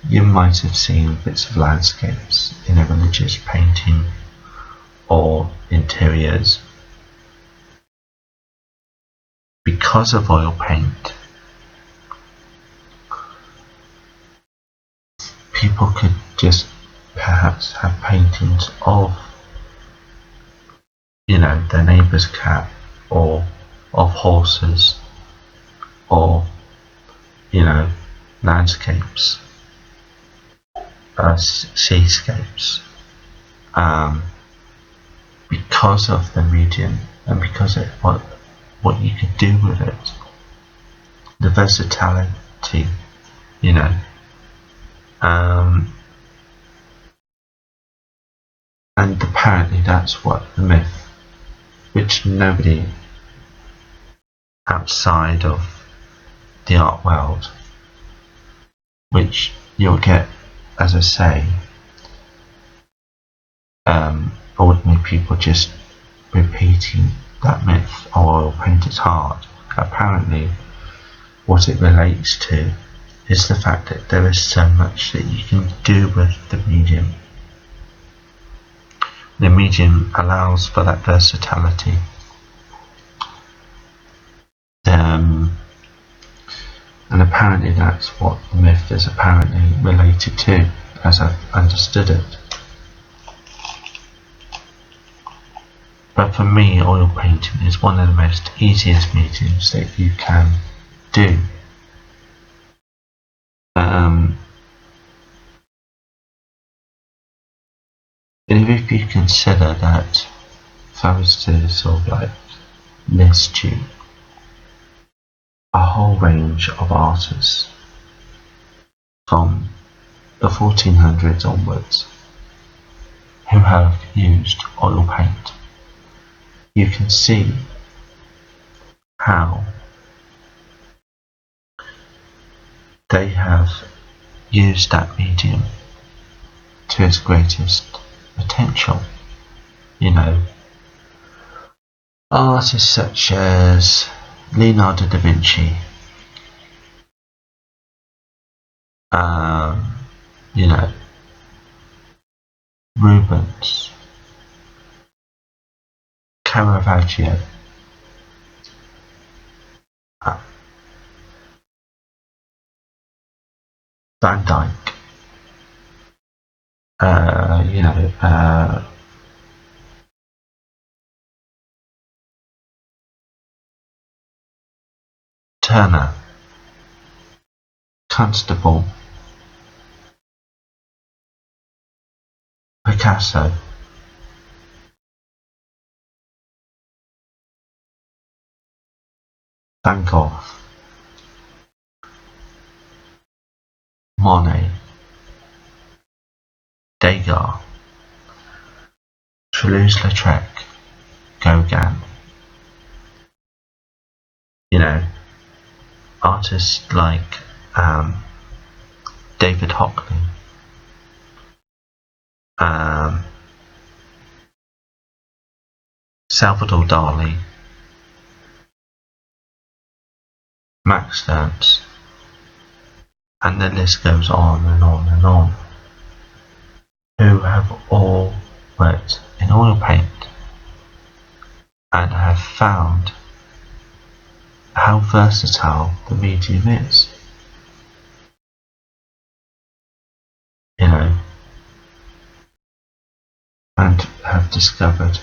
you might have seen bits of landscapes in a religious painting or interiors, because of oil paint people could just perhaps have paintings of their neighbour's cat, or of horses, or landscapes, seascapes, because of the medium and because of what you could do with it, the versatility, and apparently that's what the myth, which nobody outside of the art world, which you'll get, as I say, ordinary people just repeating that myth, oil paint is hard. Apparently what it relates to is the fact that there is so much that you can do with the medium. The medium allows for that versatility. And apparently that's what the myth is apparently related to, as I've understood it. But for me, oil painting is one of the most easiest mediums that you can do. If you consider that, if I was to sort of like list you a whole range of artists from the 1400s onwards who have used oil paint, you can see how they have used that medium to its greatest potential. Artists such as Leonardo da Vinci, Rubens, Caravaggio, Van Dyck, you know, Turner, Constable, Picasso, Van Gogh, Monet, Degas, Toulouse-Lautrec, Gauguin, you know, artists like David Hockney, um, Salvador Dali, Max Sturms, and the list goes on and on and on, who have all worked in oil paint and have found how versatile the medium is. You know, and have discovered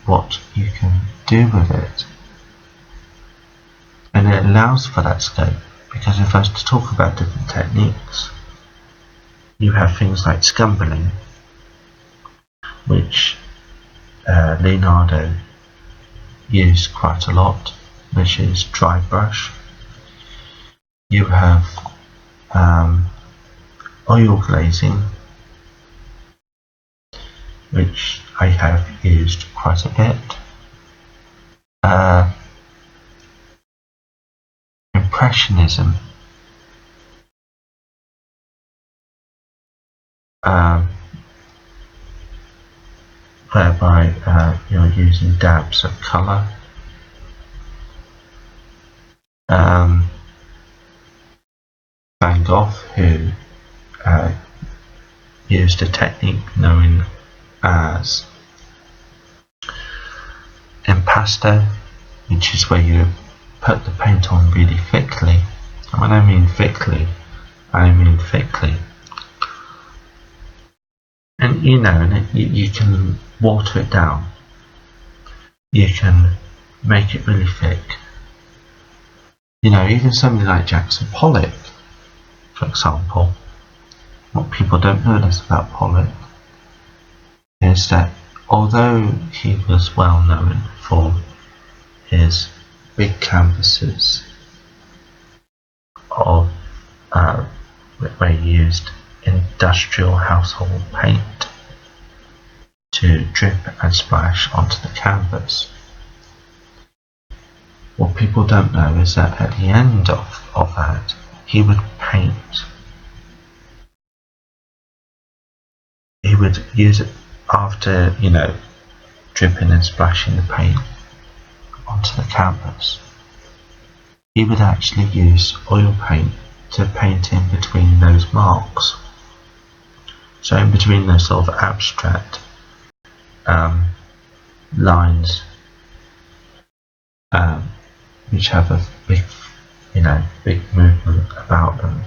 what you can do with it. And it allows for that scope, because if I was to talk about different techniques, you have things like scumbling, which Leonardo used quite a lot, which is dry brush. You have oil glazing, which I have used quite a bit. Impressionism, whereby you're using dabs of colour. Van Gogh, who used a technique known as impasto, which is where you put the paint on really thickly. And when I mean thickly, I mean thickly. And you know, you can water it down. You can make it really thick. You know, even something like Jackson Pollock, for example. What people don't notice about Pollock is that although he was well known for his big canvases of where he used industrial household paint to drip and splash onto the canvas, what people don't know is that at the end of that, he would paint. He would use it after, you know, dripping and splashing the paint onto the canvas. He would actually use oil paint to paint in between those marks. So in between those sort of abstract lines, which have a big, you know, big movement about them,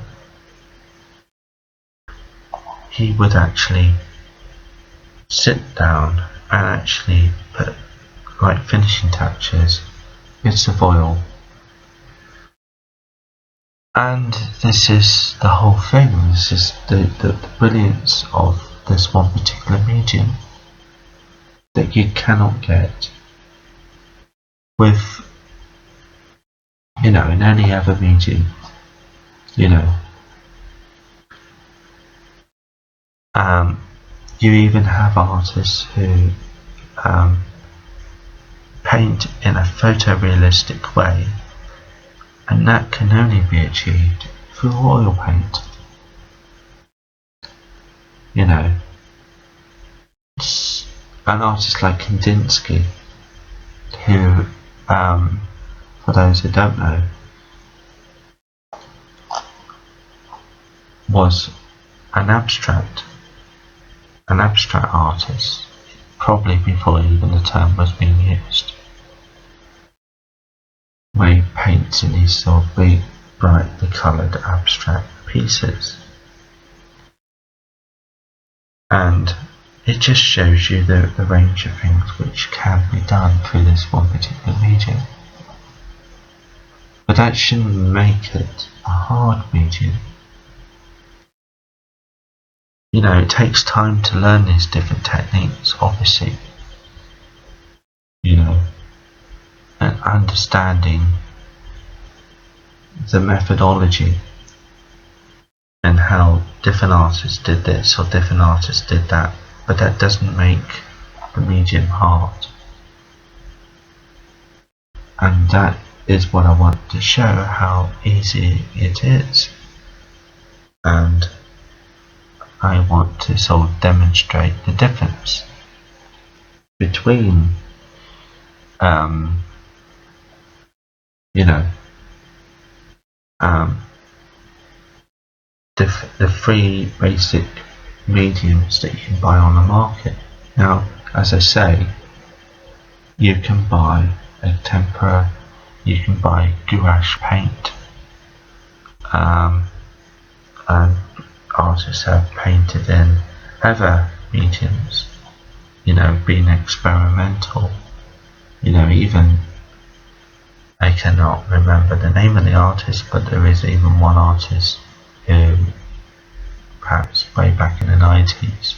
he would actually sit down and actually put like finishing touches, bits of oil. And this is the whole thing. This is the brilliance of this one particular medium that you cannot get with, you know, in any other medium. You know, you even have artists who paint in a photorealistic way, and that can only be achieved through oil paint. You know, an artist like Kandinsky, who, for those who don't know, was an abstract artist, probably before even the term was being used, where he paints in these sort of big, brightly coloured abstract pieces. And it just shows you the range of things which can be done through this one particular medium. But that shouldn't make it a hard medium. You know, it takes time to learn these different techniques, obviously. You know, and understanding the methodology and how different artists did this or different artists did that, but that doesn't make the medium hard. And that is what I want to show, how easy it is. And I want to sort of demonstrate the difference between you know, the three basic mediums that you can buy on the market. Now, as I say, you can buy a tempera, you can buy gouache paint, and artists have painted in other mediums, you know, being experimental. You know, even I cannot remember the name of the artist, but there is even one artist who, perhaps way back in the 90s,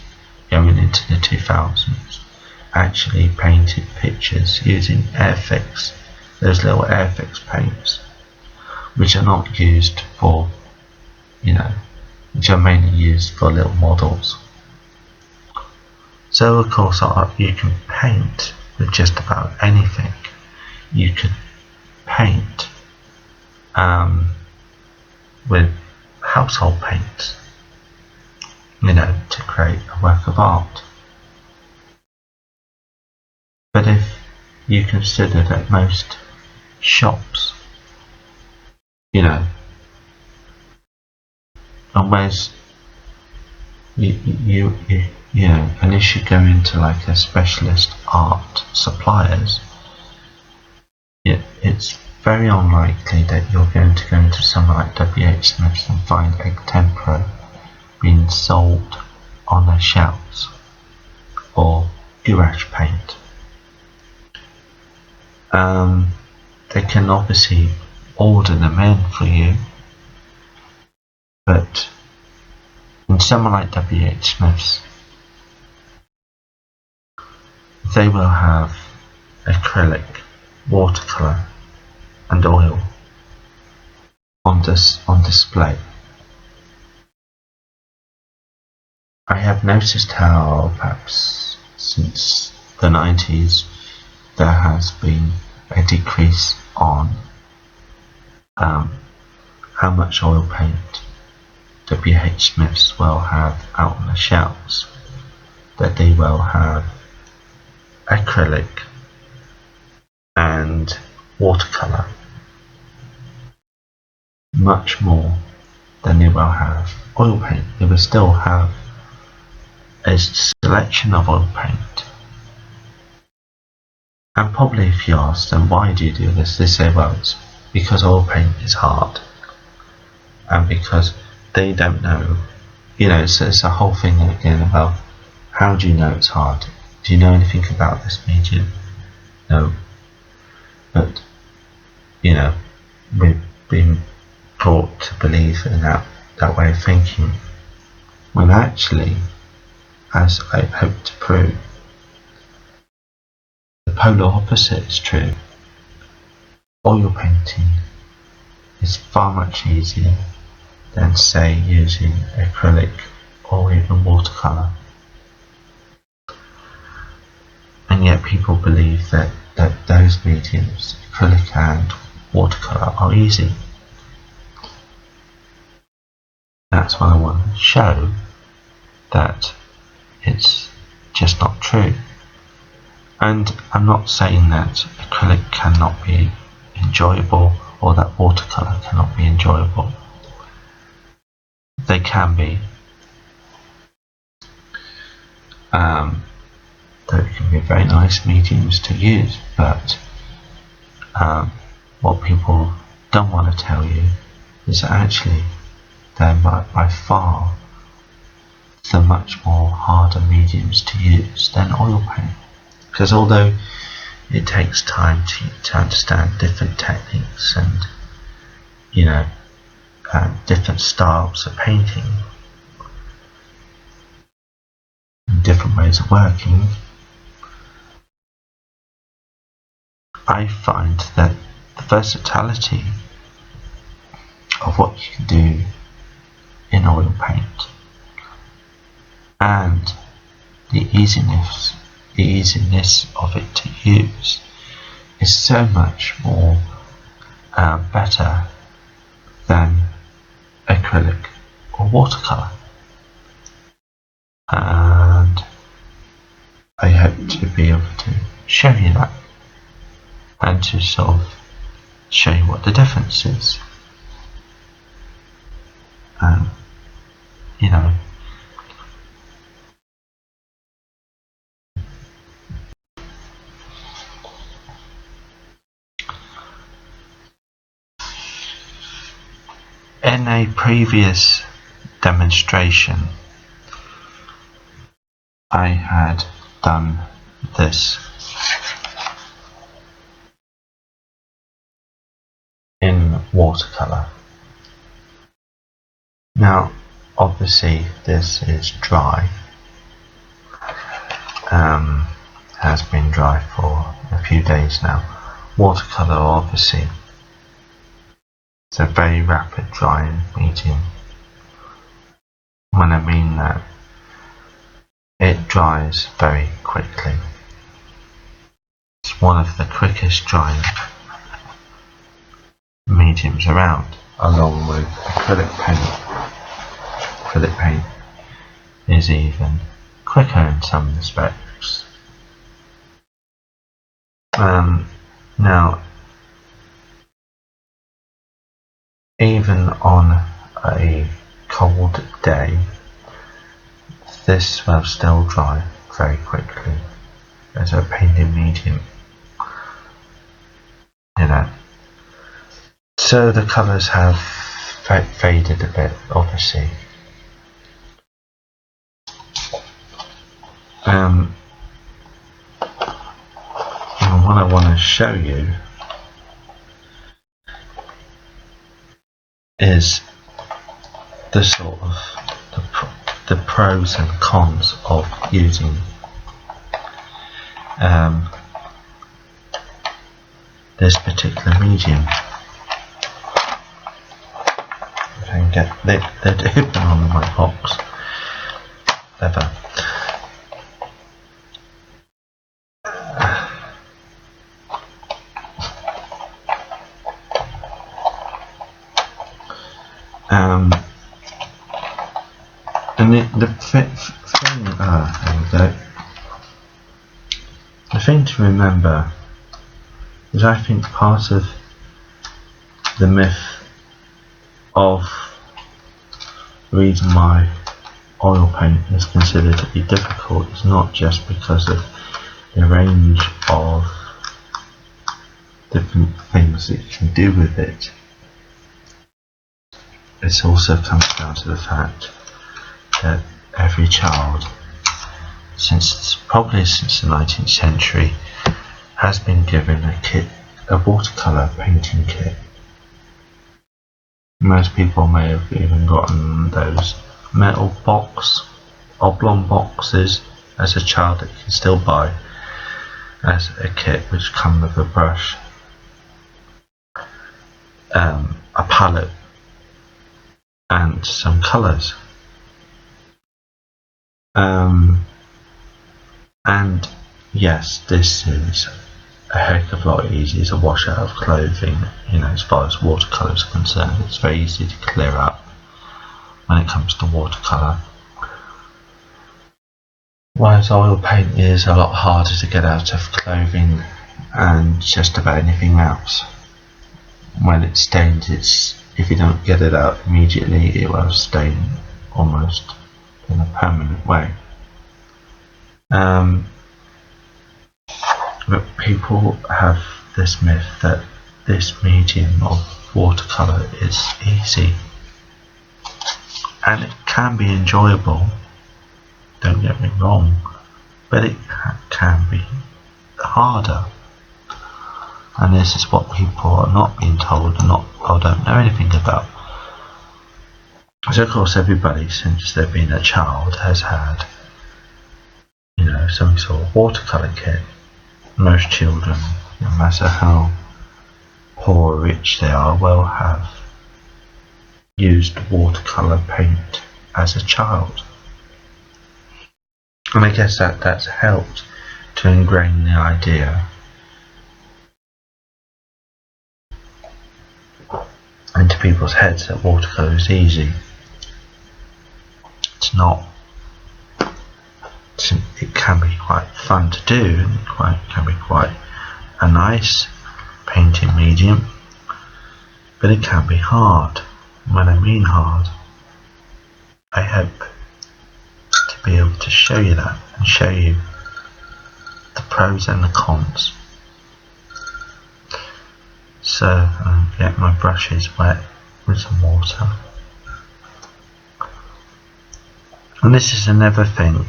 going into the 2000s, actually painted pictures using Airfix, those little Airfix paints, which are not used for, you know, which are mainly used for little models. So of course you can paint with just about anything. You could paint with household paints, you know, to create a work of art. But if you consider that most shops, you know, unless you know, unless you go into like a specialist art suppliers, it's very unlikely that you're going to go into somewhere like WH Smith's and find a tempera being sold on their shelves, or gouache paint. They can obviously order them in for you, but in somewhere like WH Smith's, they will have acrylic, watercolour and oil on display. I have noticed how perhaps since the 90s there has been a decrease on how much oil paint WH Smith's will have out on the shelves, that they will have acrylic and watercolour much more than they will have oil paint. They will still have a selection of oil paint, and probably if you ask them why do you do this, they say, well, it's because oil paint is hard, and because they don't know, you know, it's a whole thing again about how do you know it's hard? Do you know anything about this medium? No. But, you know, we've been taught to believe in that way of thinking, when actually, as I hope to prove, the polar opposite is true. Oil painting is far much easier than, say, using acrylic or even watercolour. And yet people believe that those mediums, acrylic and watercolour, are easy. That's what I want to show, that it's just not true. And I'm not saying that acrylic cannot be enjoyable or that watercolour cannot be enjoyable. They can be. They can be very nice mediums to use, but what people don't want to tell you is that actually they're by far the much more harder mediums to use than oil paint, because although it takes time to understand different techniques and different styles of painting and different ways of working, I find that the versatility of what you can do in oil paint and the easiness of it to use is so much more better than acrylic or watercolour, and I hope to be able to show you that and to sort of show you what the difference is. In a previous demonstration, I had done this in watercolour. Now, obviously, this is dry. Has been dry for a few days now. Watercolour, obviously, it's a very rapid drying medium. When I mean that, it dries very quickly. It's one of the quickest drying mediums around, along with acrylic paint. Acrylic paint is even quicker in some respects. Now, even on a cold day, this will still dry very quickly as a painting medium, So the colours have faded a bit, obviously. And what I want to show you is the sort of the pros and cons of using this particular medium. If I can get the open on my box leather. And the thing to remember is, I think part of the myth of the reason why oil paint is considered to be difficult is not just because of the range of different things that you can do with it. It also comes down to the fact that every child, probably since the 19th century, has been given a watercolour painting kit. Most people may have even gotten those metal oblong boxes as a child that you can still buy as a kit, which come with a brush, a palette, and some colours. And yes, this is a heck of a lot easier to wash out of clothing, as far as watercolour is concerned. It's very easy to clear up when it comes to watercolour. Whereas oil paint is a lot harder to get out of clothing and just about anything else. When it stains, if you don't get it out immediately, it will stain almost in a permanent way. But people have this myth that this medium of watercolour is easy, and it can be enjoyable, don't get me wrong, but it can be harder. And this is what people are not being told or don't know anything about. So of course everybody, since they've been a child, has had, some sort of watercolour kit. Most children, no matter how poor or rich they are, will have used watercolour paint as a child. And I guess that's helped to ingrain the idea into people's heads that watercolour is easy. It's not. It can be quite fun to do, and can be quite a nice painting medium, but it can be hard. When I mean hard, I hope to be able to show you that and show you the pros and the cons. So get my brushes wet with some water. And this is another thing.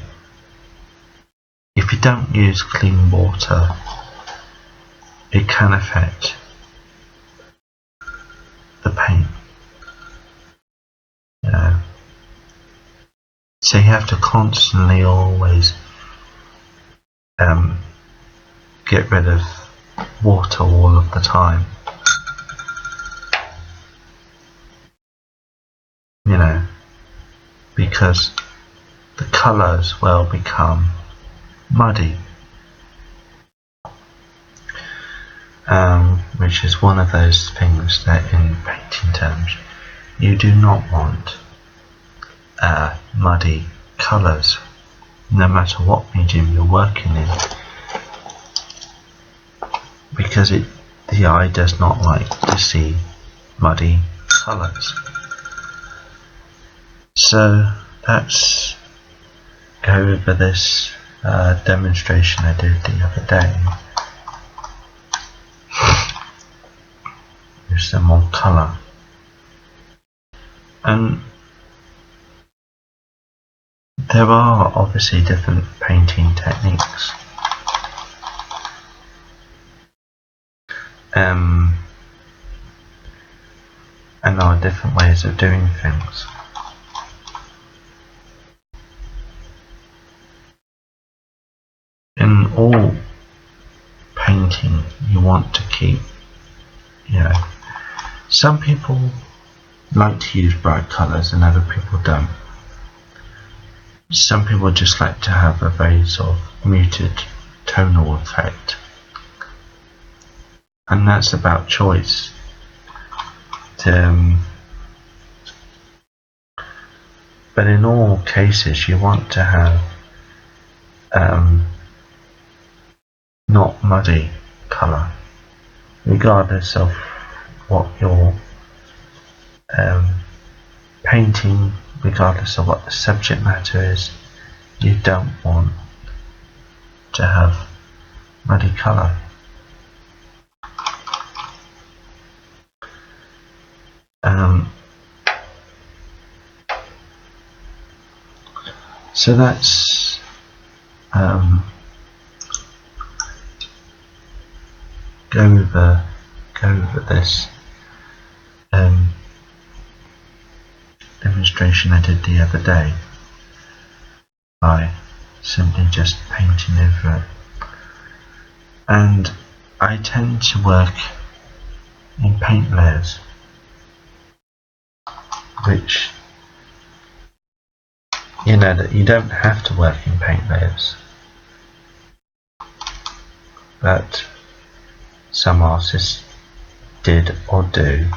If you don't use clean water, it can affect the paint. So you have to constantly always get rid of water all of the time. Because the colours will become muddy. Which is one of those things that in painting terms you do not want muddy colours, no matter what medium you're working in, because the eye does not like to see muddy colours. So let's go over this demonstration I did the other day. With some more colour. And there are obviously different painting techniques. And there are different ways of doing things. In all painting, you want to keep, some people like to use bright colours and other people don't. Some people just like to have a very sort of muted tonal effect. And that's about choice. But in all cases, you want to have not muddy colour, regardless of what you're painting, regardless of what the subject matter is. You don't want to have muddy colour. So that's go over this demonstration I did the other day by simply just painting over it. And I tend to work in paint layers, which that you don't have to work in paint layers, but some artists did or do.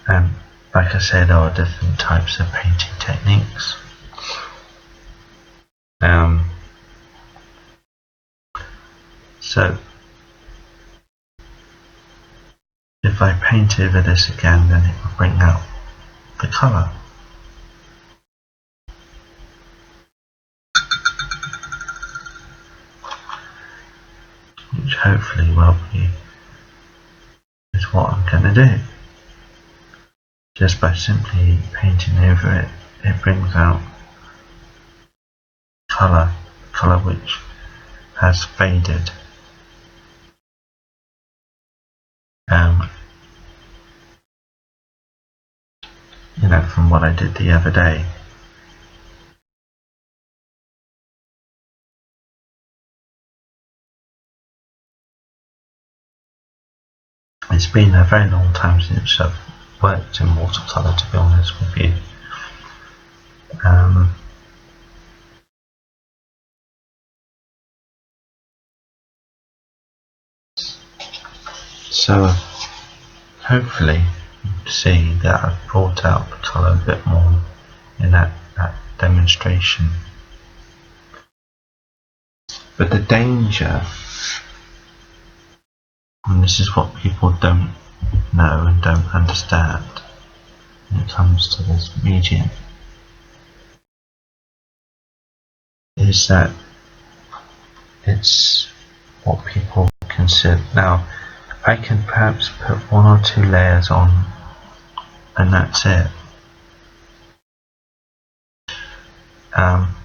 And like I said, there are different types of painting techniques. So if I paint over this again, then it will bring out the colour. Which hopefully will be is what I'm going to do. Just by simply painting over it, it brings out colour which has faded. From what I did the other day. It's been a very long time since I've worked in watercolour, to be honest with you. So hopefully you see that I've brought out the colour a bit more in that demonstration. But the danger, and this is what people don't know and don't understand when it comes to this medium, is that it's what people consider. Now, I can perhaps put 1 or 2 layers on and that's it.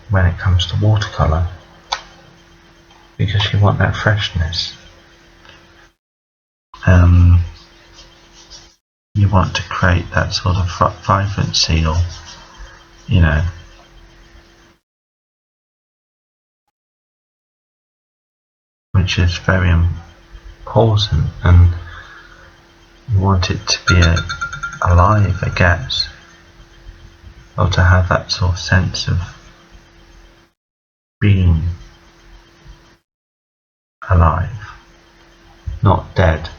When it comes to watercolour, because you want that freshness. You want to create that sort of vibrancy, or which is very important, and you want it to be alive, I guess, or to have that sort of sense of being alive, not dead.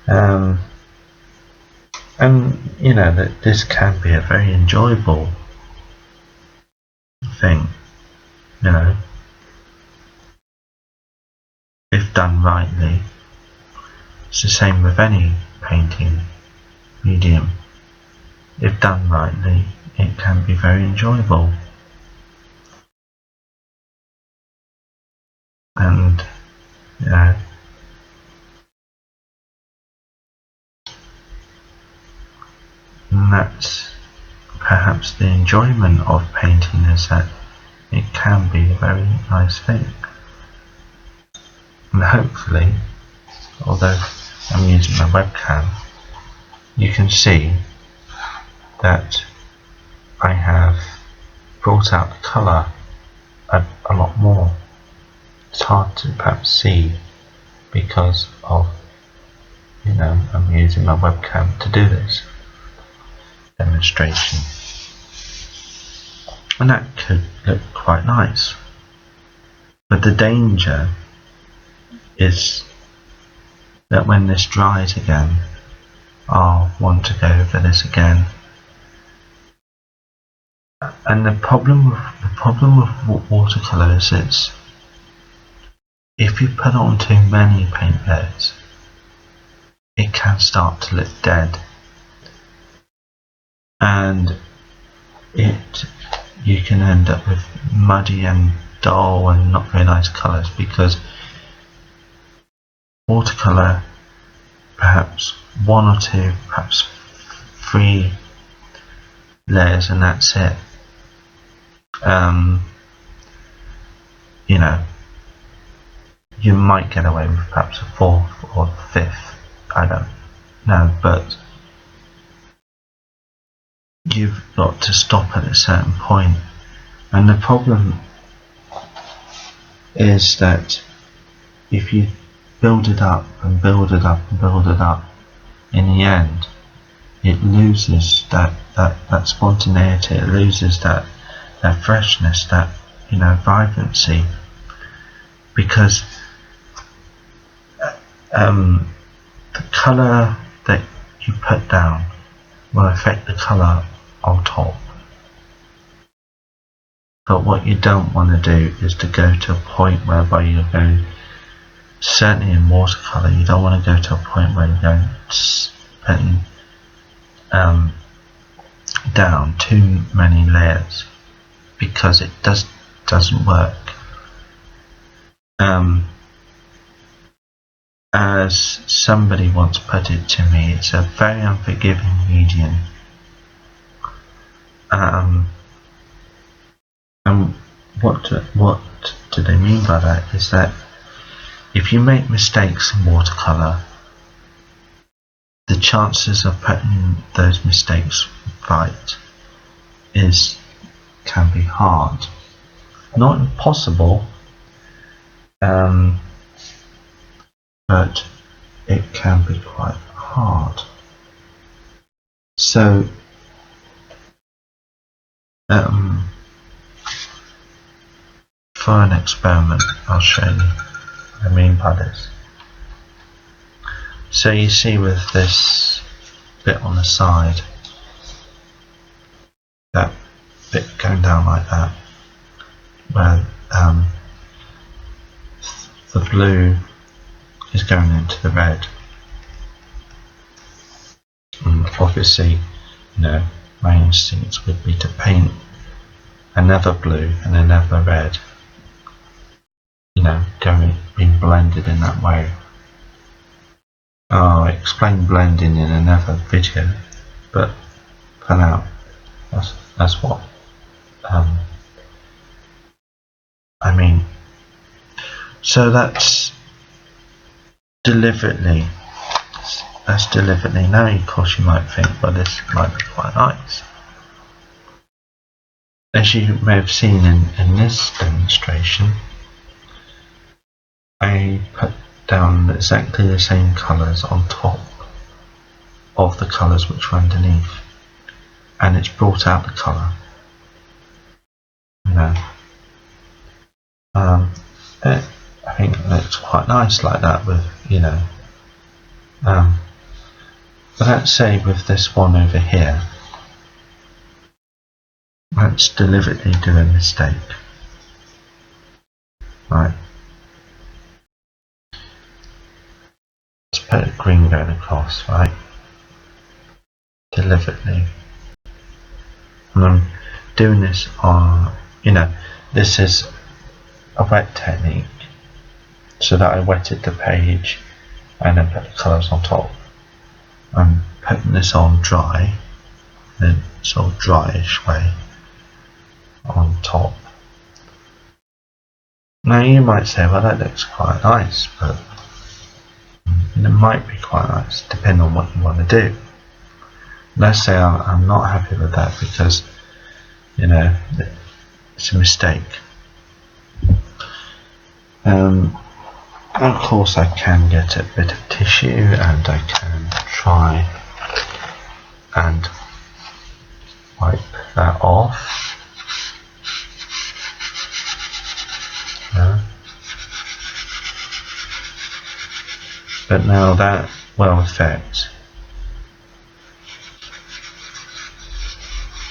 And that this can be a very enjoyable thing, if done rightly. It's the same with any painting medium. If done rightly, it can be very enjoyable. And and that's perhaps the enjoyment of painting, is that it can be a very nice thing. And hopefully, although I'm using my webcam, you can see that I have brought out the colour a lot more. It's hard to perhaps see because of I'm using my webcam to do this demonstration, and that could look quite nice. But the danger is that when this dries again, I'll want to go over this again. And the problem with watercolour is if you put on too many paint layers, it can start to look dead, and you can end up with muddy and dull and not very nice colours, because watercolour, perhaps 1 or 2, perhaps 3 layers and that's it. You might get away with perhaps a 4th or 5th, I don't know, but you've got to stop at a certain point. And the problem is that if you build it up and build it up and build it up, in the end it loses that spontaneity, it loses that freshness, that vibrancy, because the colour that you put down will affect the colour on top. But what you don't want to do is to go to a point whereby you're going, certainly in watercolour, you don't want to go to a point where you're going putting down too many layers, because it doesn't work. As somebody once put it to me, it's a very unforgiving medium. And what do they mean by that is that if you make mistakes in watercolour, the chances of putting those mistakes right can be hard. Not impossible, but it can be quite hard. So for an experiment, I'll show you what I mean by this. So you see with this bit on the side, that bit going down like that, where the blue is going into the red. And obviously, my instinct would be to paint another blue and another red, being blended in that way. I'll explain blending in another video, but for now, that's what I mean. So that's deliberately. Now, of course, you might think, well, this might be quite nice. As you may have seen in this demonstration, I put down exactly the same colours on top of the colours which were underneath, and it's brought out the colour. I think it looks quite nice like that with, but let's say with this one over here, let's deliberately do a mistake. Right. Let's put a green going across, right? Deliberately. And I'm doing this on, this is a wet technique, so that I wetted the page and then put the colours on top. I'm putting this on dry, in a sort of dryish way, on top. Now you might say, well, that looks quite nice, but it might be quite nice, depending on what you want to do. Let's say I'm not happy with that because, it's a mistake. Of course, I can get a bit of tissue and I can try and wipe that off. But now that will affect,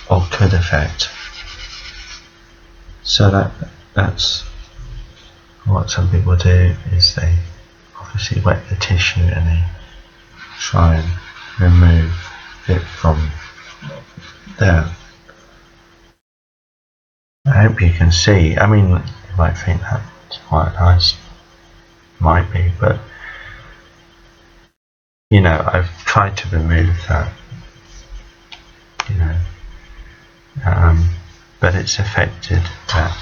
or could affect, so that's what some people do, is they obviously wet the tissue and they try and remove it from there. I hope you can see. I mean, you might think that's quite nice, might be, but I've tried to remove that, but it's affected that.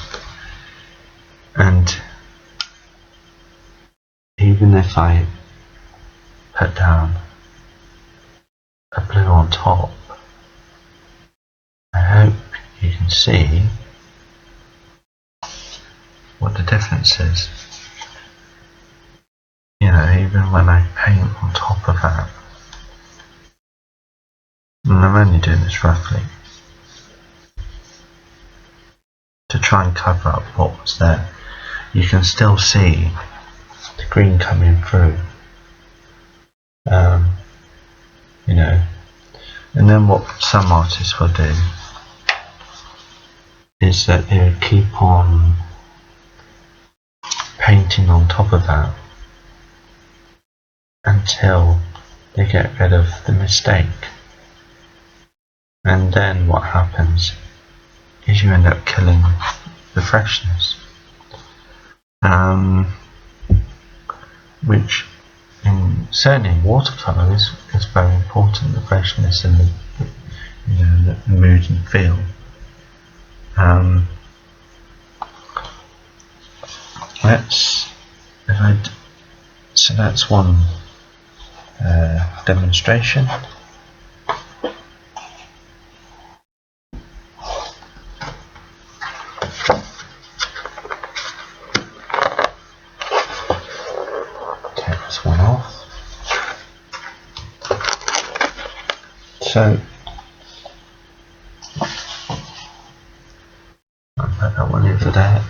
And even if I put down a blue on top, I hope you can see what the difference is. Even when I paint on top of that, and I'm only doing this roughly to try and cover up what was there, you can still see the green coming through. And then what some artists will do is that they will keep on painting on top of that until they get rid of the mistake. And then what happens is you end up killing the freshness, which certainly in watercolour is very important, the freshness and the mood and feel. that's one demonstration. Take this one off. So I'll put that one over there.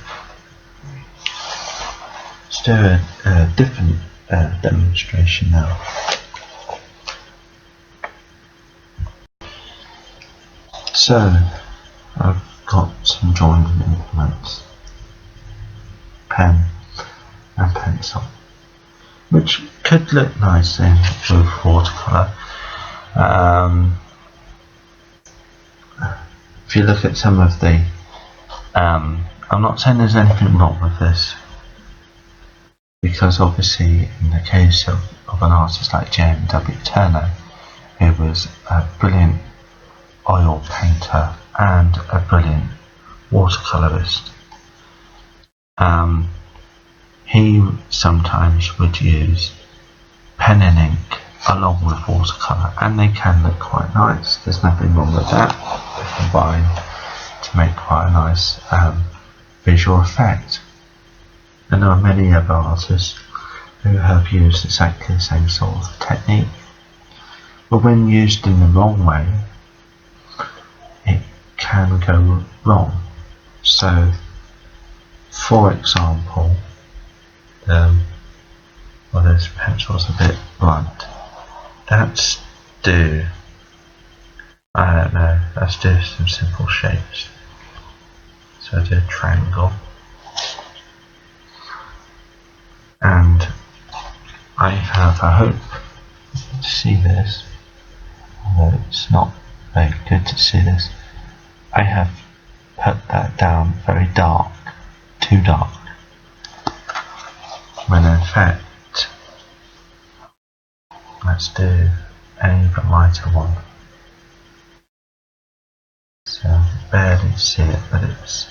Let's do a different demonstration now. So I've got some drawing implements, pen and pencil, which could look nice in with watercolour. If you look at some of the, I'm not saying there's anything wrong with this, because obviously in the case of an artist like J.M.W. Turner, who was a brilliant oil painter and a brilliant watercolourist, he sometimes would use pen and ink along with watercolour, and they can look quite nice. There's nothing wrong with that. They combine to make quite a nice visual effect. And there are many other artists who have used exactly the same sort of technique, but when used in the wrong way, it can go wrong. So, for example, well, this pencil's a bit blunt. Let's do, I don't know, let's do some simple shapes. So I do a triangle, and I hope to see this, although it's not very good to see this, I have put that down very dark, too dark, when in fact, let's do an even lighter one. So you can barely see it, but it's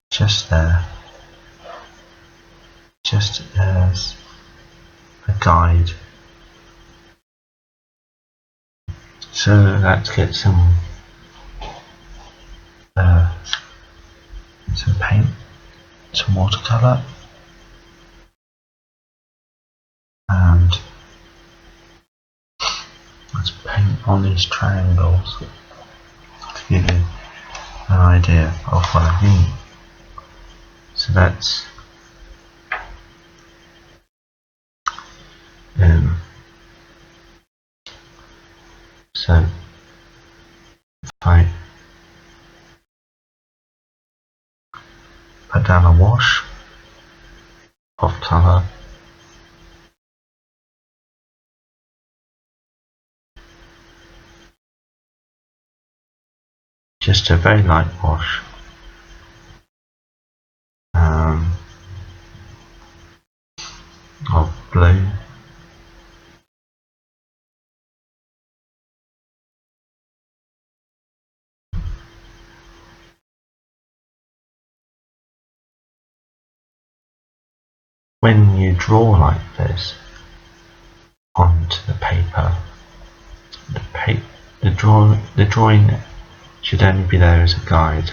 just there, just as a guide. So let's get some paint, some watercolour, and let's paint on these triangles to give you an idea of what I mean. So that's so if I put down a wash of colour, just a very light wash, of blue, when you draw like this onto the paper, the drawing should only be there as a guide.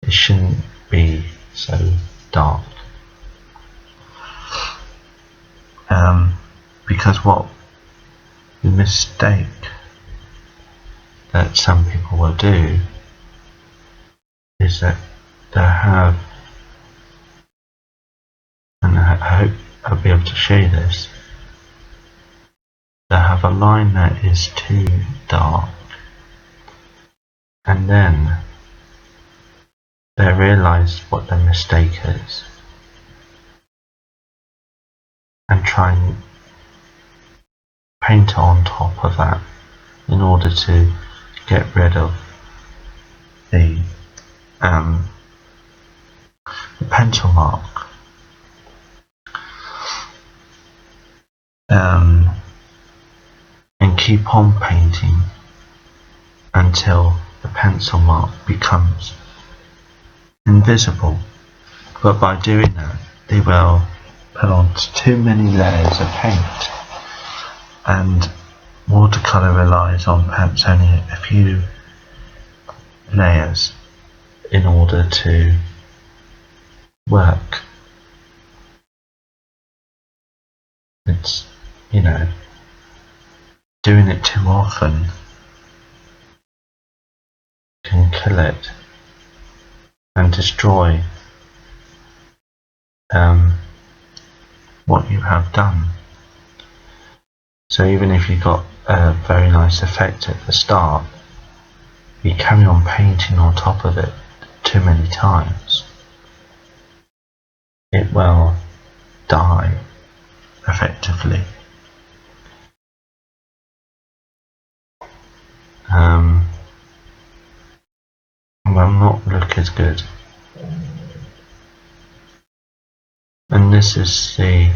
It shouldn't be so dark, because what the mistake that some people will do is that they have, and I hope I'll be able to show you this, they have a line that is too dark, and then they realise what their mistake is and try and paint on top of that in order to get rid of the pencil mark. And keep on painting until the pencil mark becomes invisible. But by doing that, they will put on too many layers of paint, and watercolour relies on perhaps only a few layers in order to work. It's, doing it too often can kill it and destroy what you have done. So even if you got a very nice effect at the start, you carry on painting on top of it too many times, it will die effectively. Will not look as good. And this is the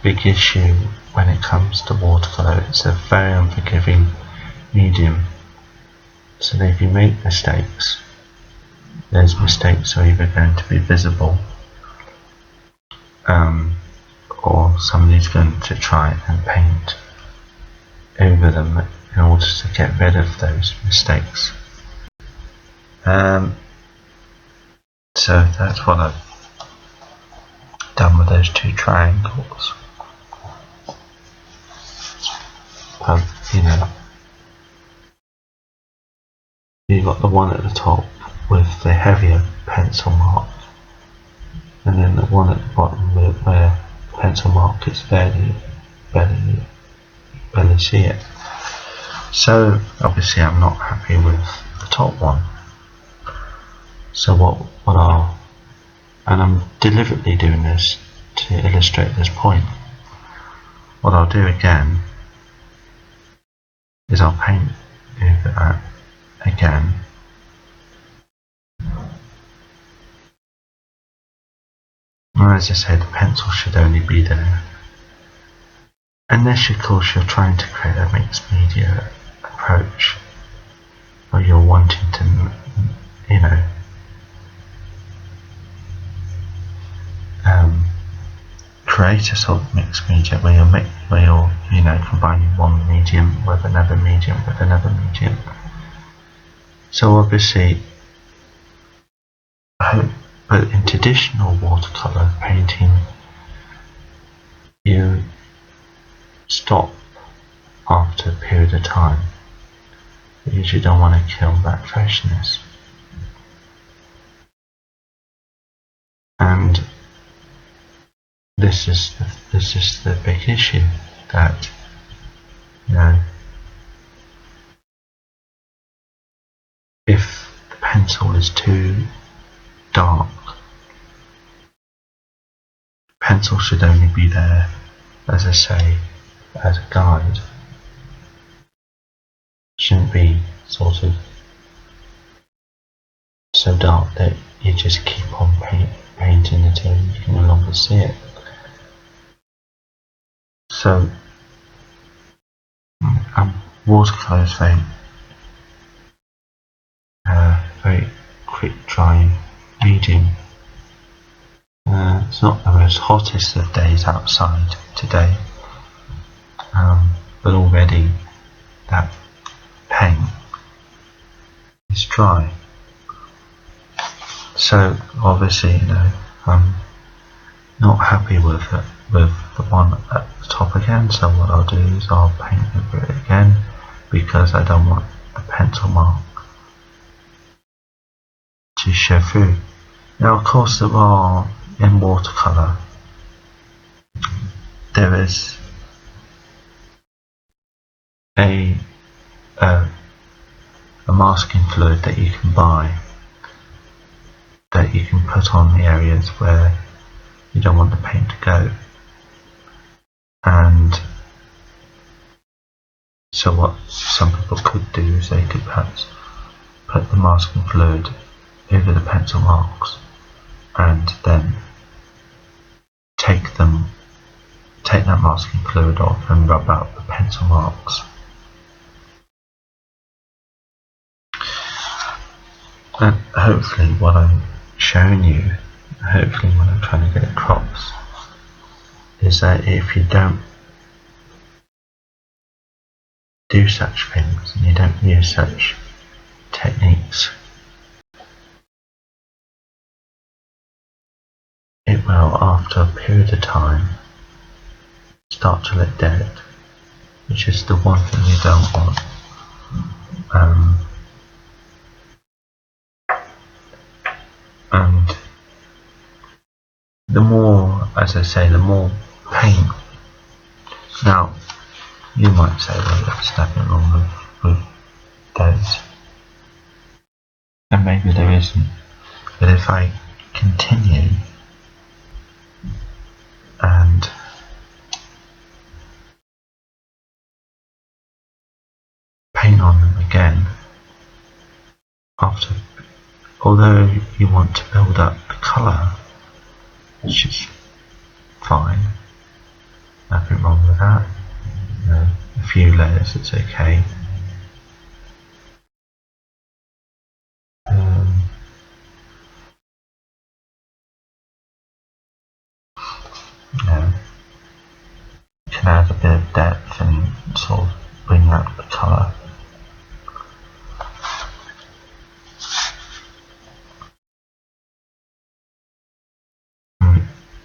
big issue when it comes to watercolour. It's a very unforgiving medium. So that if you make mistakes, those mistakes are either going to be visible, or somebody's going to try and paint over them in order to get rid of those mistakes. So that's what I've done with those two triangles. You've got the one at the top with the heavier pencil mark, and then the one at the bottom where the pencil mark is barely see it. So obviously I'm not happy with the top one. So and I'm deliberately doing this to illustrate this point. What I'll do again is I'll paint over that again. And as I said, the pencil should only be there. Unless of course you're trying to create a mixed media approach, or you're wanting to, create a sort of mixed media where you're combining one medium with another medium with another medium. So obviously, but in traditional watercolour painting, you stop after a period of time because you don't want to kill that freshness. And this is the big issue, that if the pencil is too dark, pencil should only be there, as I say, as a guide. Shouldn't be sort of so dark that you just keep on painting until you can no longer see it. So watercolour is very quick drying medium. It's not the most hottest of days outside today, but already that paint is dry. So obviously, I'm not happy with the one at the top again. So what I'll do is I'll paint over it again, because I don't want the pencil mark to show through. Now, of course, there are, in watercolour, there is a masking fluid that you can buy, that you can put on the areas where you don't want the paint to go. And so what some people could do is they could perhaps put the masking fluid over the pencil marks and then take that masking fluid off and rub out the pencil marks. And hopefully what I'm showing you hopefully what I'm trying to get across is that if you don't do such things and you don't use such techniques, it will, after a period of time, start to look dead, which is the one thing you don't want. And the more, as I say, the more pain. Now, you might say, well, there's nothing wrong with those, and maybe there isn't. But if I continue and paint on them again, after, although you want to build up the colour, which is fine, nothing wrong with that. You know, a few layers, it's okay. You know, you can add a bit of depth and sort of bring out the colour.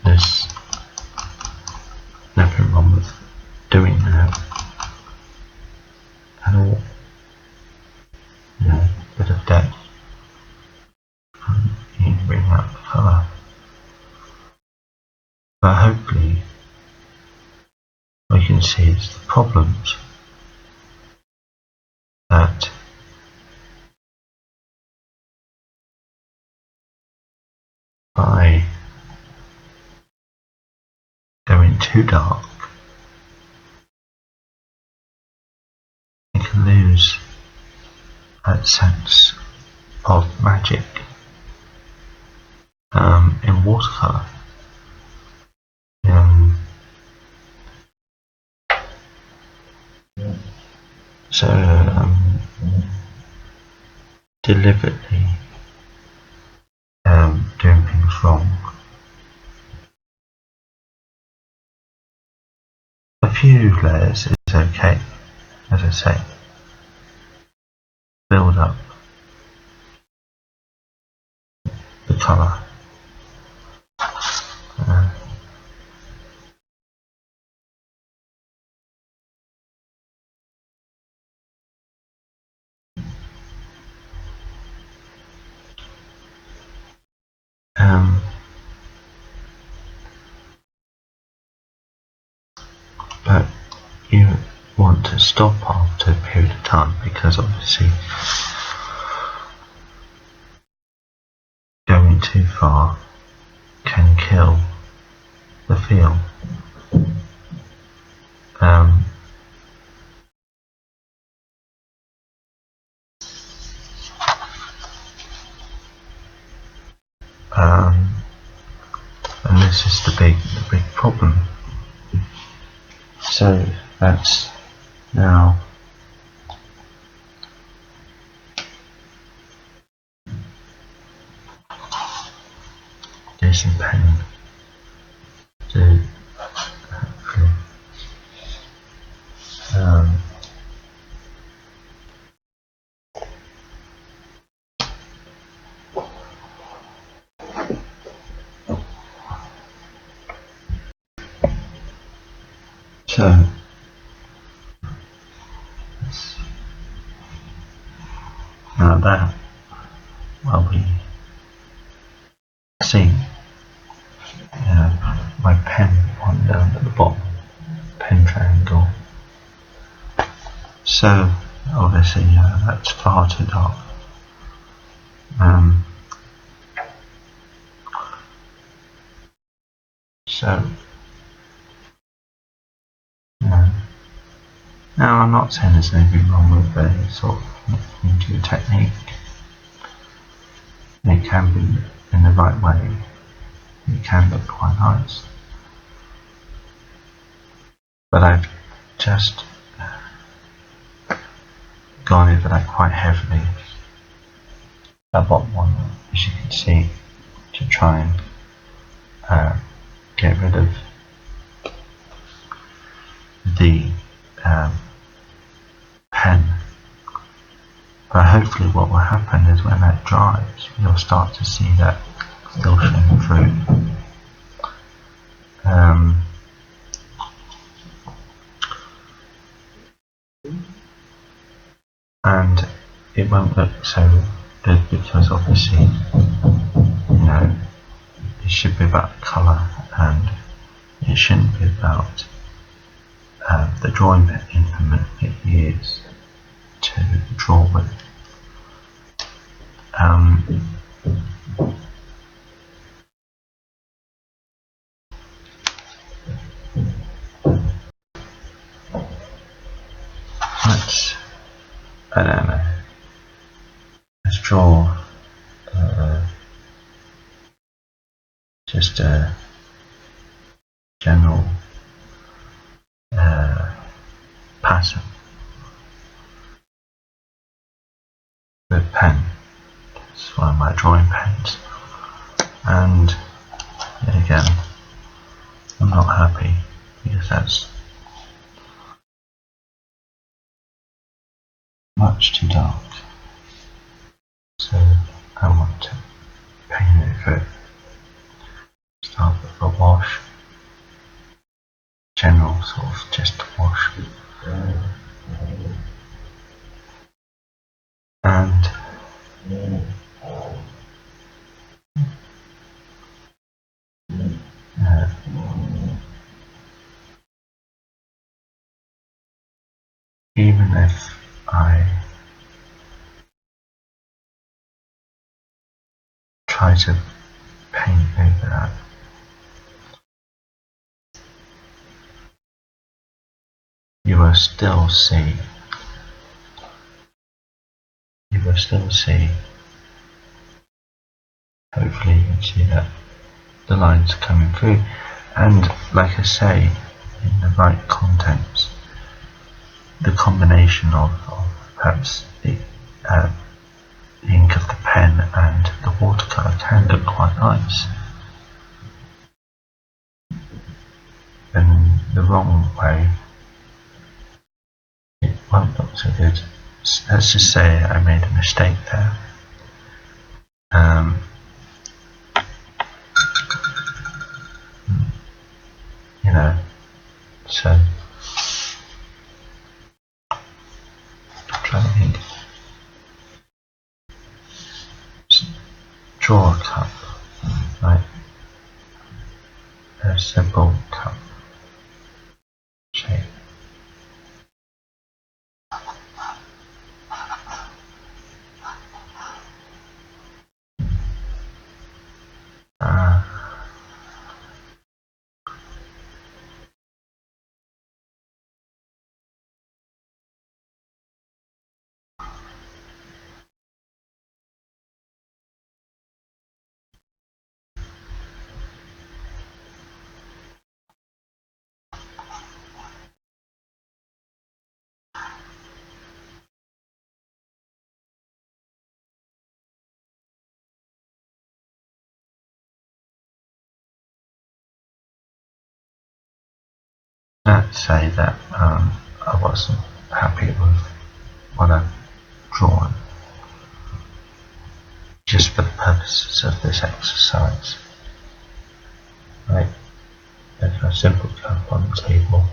There's nothing wrong with doing that at all. You know, a bit of depth, and you can bring out the colour. But hopefully we can see it's the problems that by going too dark, you can lose that sense of magic in watercolour. So deliberately doing things wrong. A few layers is okay, as I say. Build up the colour. But you want to stop after a period of time, because obviously going too far can kill the feel. And this is the big problem. So that's now do some pain to hopefully so now that we see my pen on down at the bottom, pen triangle. So obviously that's far too dark. So now I'm not saying there's anything wrong with the sort of into a technique. It can be in the right way. It can look quite nice. But I've just gone over that quite heavily. That bottom one, as you can see, to try and get rid of the pen. But hopefully what will happen is when that dries, you'll start to see that still showing through. And it won't look so good because obviously, it should be about colour and it shouldn't be about the drawing implement it used to draw with. I don't know. Let's draw just a general pattern with pen. It's one of my drawing pens, and again, I'm not happy because that's much too dark. So I want to paint it through. Start with a wash, general sort of just wash, and even if I try to paint over that, you will still see hopefully you can see that the lines are coming through, and like I say, in the right context, the combination of perhaps the ink of the pen and the watercolour can look quite nice. And the wrong way, it won't look so good. Let's just say I made a mistake there. So try to think. Just draw a cup, right? A simple cup shape. Let's say that I wasn't happy with what I've drawn, just for the purposes of this exercise. Right, there's a simple cup on the table.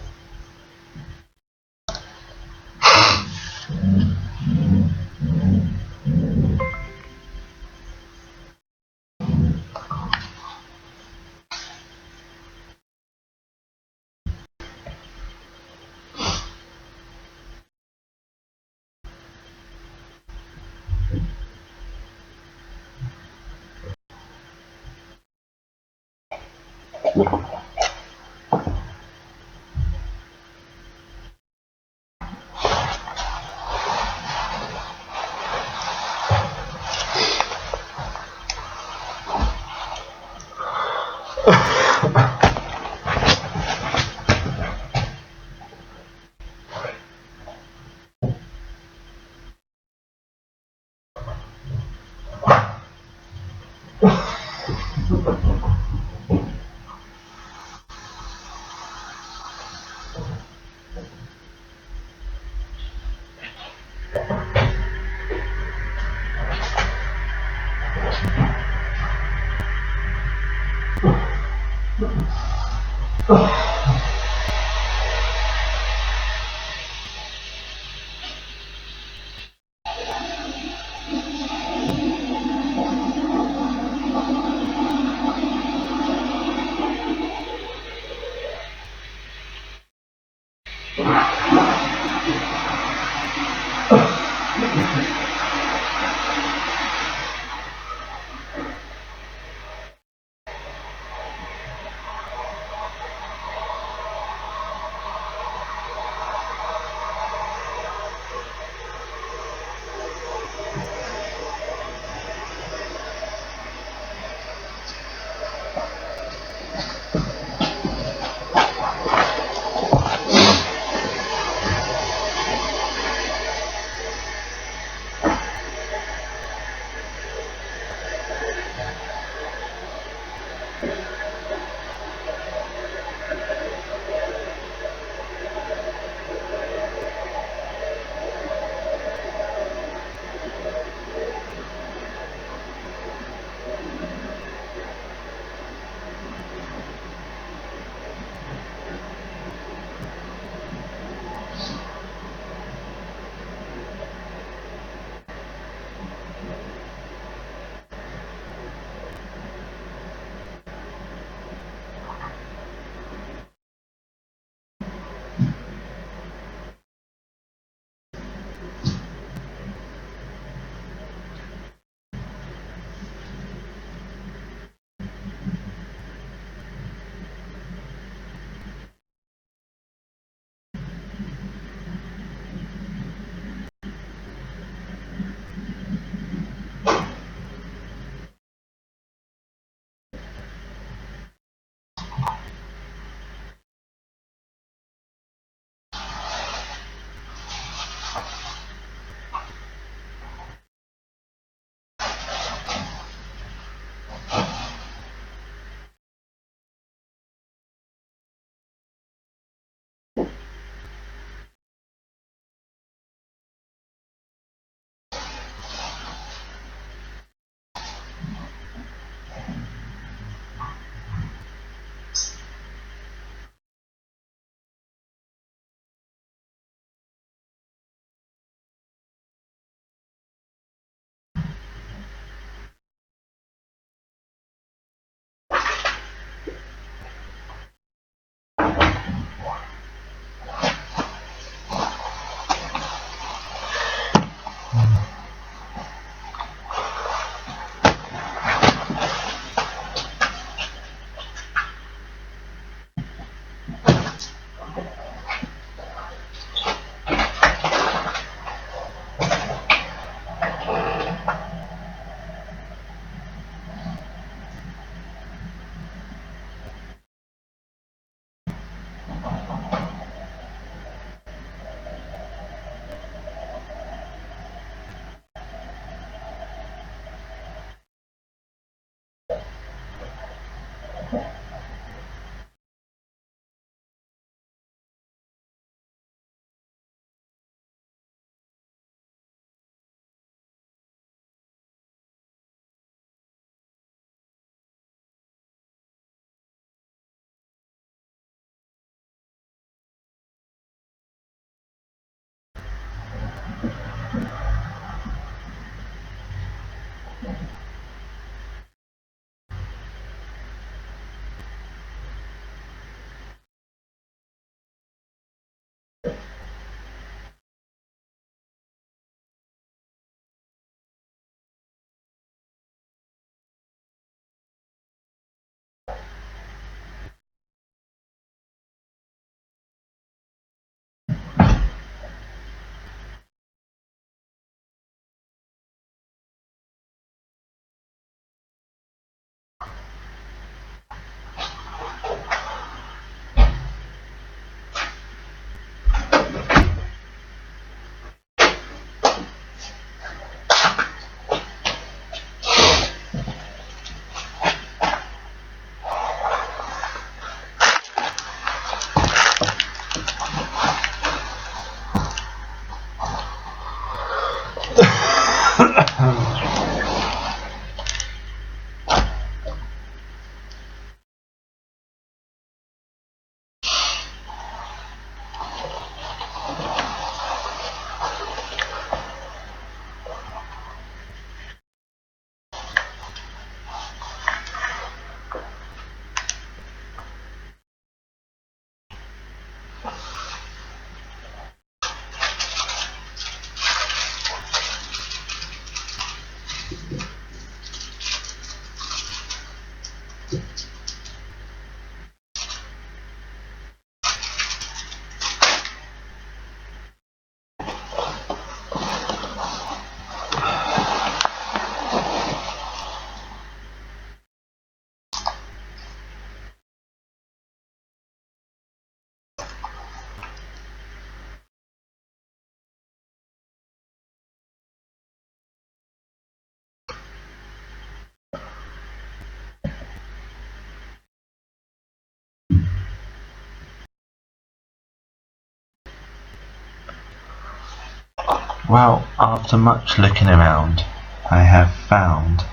Well, after much looking around, I have found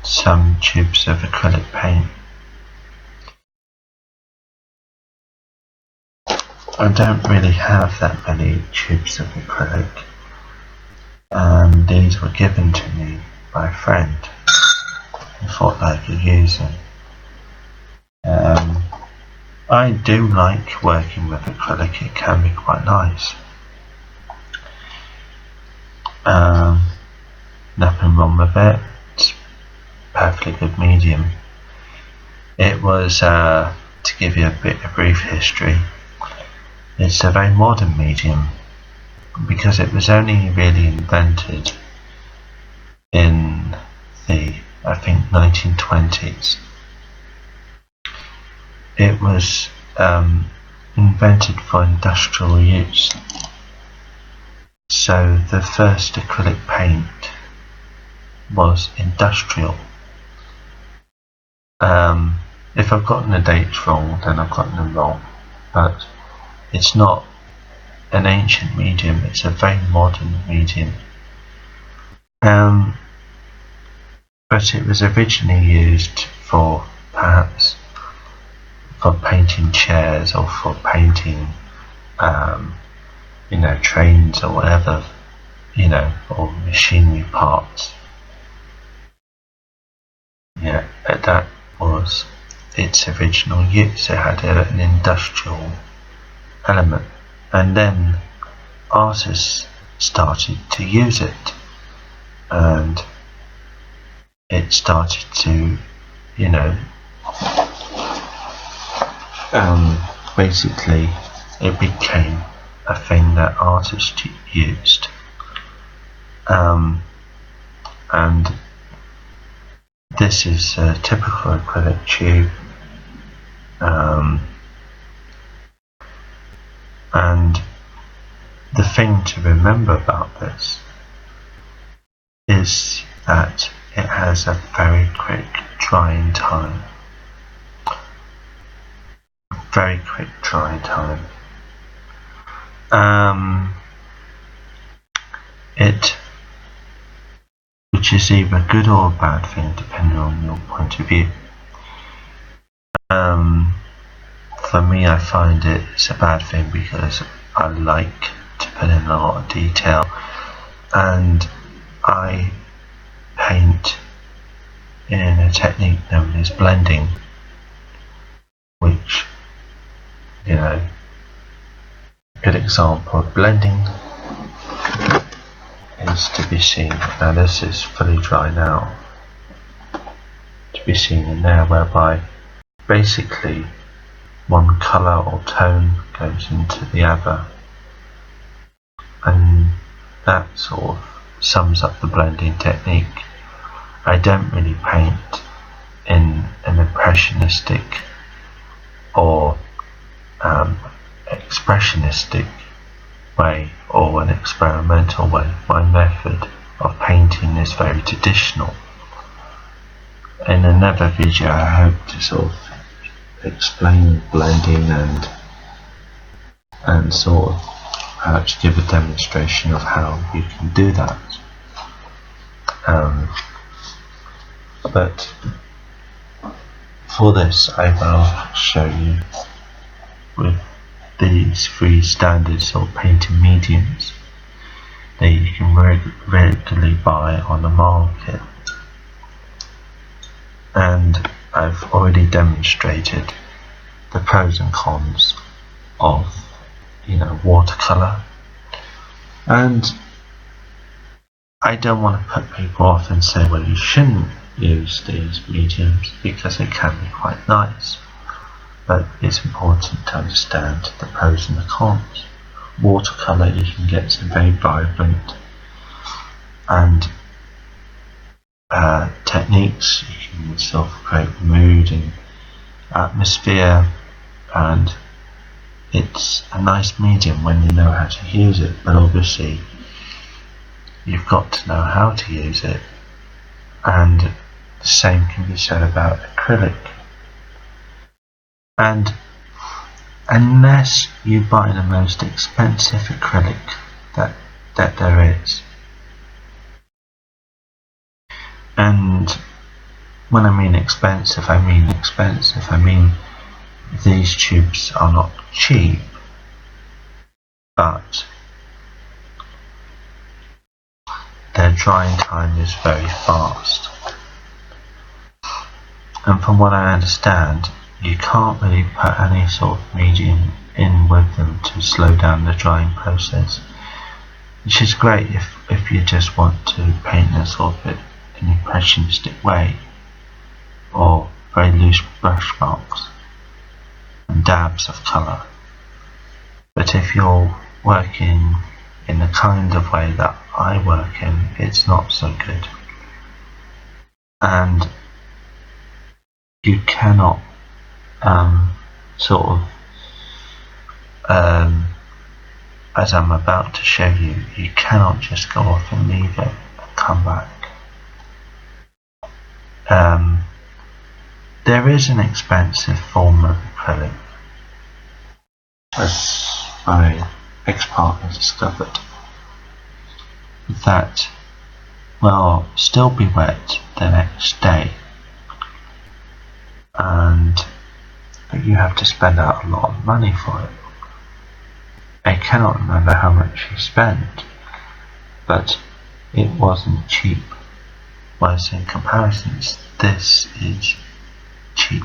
some tubes of acrylic paint. I don't really have that many tubes of acrylic. These were given to me by a friend who thought I could use them. I do like working with acrylic, it can be quite nice. Nothing wrong with it, it's perfectly good medium. It was, to give you a brief history, it's a very modern medium because it was only really invented in the, I think, 1920s. It was invented for industrial use. So the first acrylic paint was industrial. If I've gotten the dates wrong, then I've gotten them wrong. But it's not an ancient medium, it's a very modern medium. But it was originally used for, perhaps, for painting chairs or for painting, trains or whatever, or machinery parts. Yeah, but that was its original use. It had an industrial element, and then artists started to use it, and it started to, basically it became a thing that artists used, and this is a typical acrylic tube, and the thing to remember about this is that it has a very quick drying time. Very quick drying time. Which is either a good or a bad thing depending on your point of view. For me, I find it's a bad thing because I like to put in a lot of detail, and I paint in a technique known as blending, which, a good example of blending is to be seen. Now this is fully dry now, to be seen in there, whereby basically one colour or tone goes into the other, and that sort of sums up the blending technique. I don't really paint in an impressionistic or expressionistic way or an experimental way. My method of painting is very traditional. In another video I hope to sort of explain blending and sort of perhaps give a demonstration of how you can do that. But for this I will show you with these three standards or painting mediums that you can regularly buy on the market, and I've already demonstrated the pros and cons of watercolour, and I don't want to put people off and say, well, you shouldn't use these mediums because they can be quite nice, but it's important to understand the pros and the cons. Watercolour, you can get some very vibrant and techniques. You can sort of create mood and atmosphere, and it's a nice medium when you know how to use it, but obviously you've got to know how to use it, and the same can be said about acrylic. And unless you buy the most expensive acrylic that there is. And when I mean expensive, I mean these tubes are not cheap, but their drying time is very fast. And from what I understand, you can't really put any sort of medium in with them to slow down the drying process, which is great if you just want to paint a sort of an impressionistic way, or very loose brush marks and dabs of colour. But if you're working in the kind of way that I work in, it's not so good. And you cannot as I'm about to show you, you cannot just go off and leave it and come back. There is an expensive form of acrylic, as my ex-partner discovered, that will still be wet the next day, and you have to spend out a lot of money for it. I cannot remember how much he spent, but it wasn't cheap. Whereas in comparisons, this is cheap.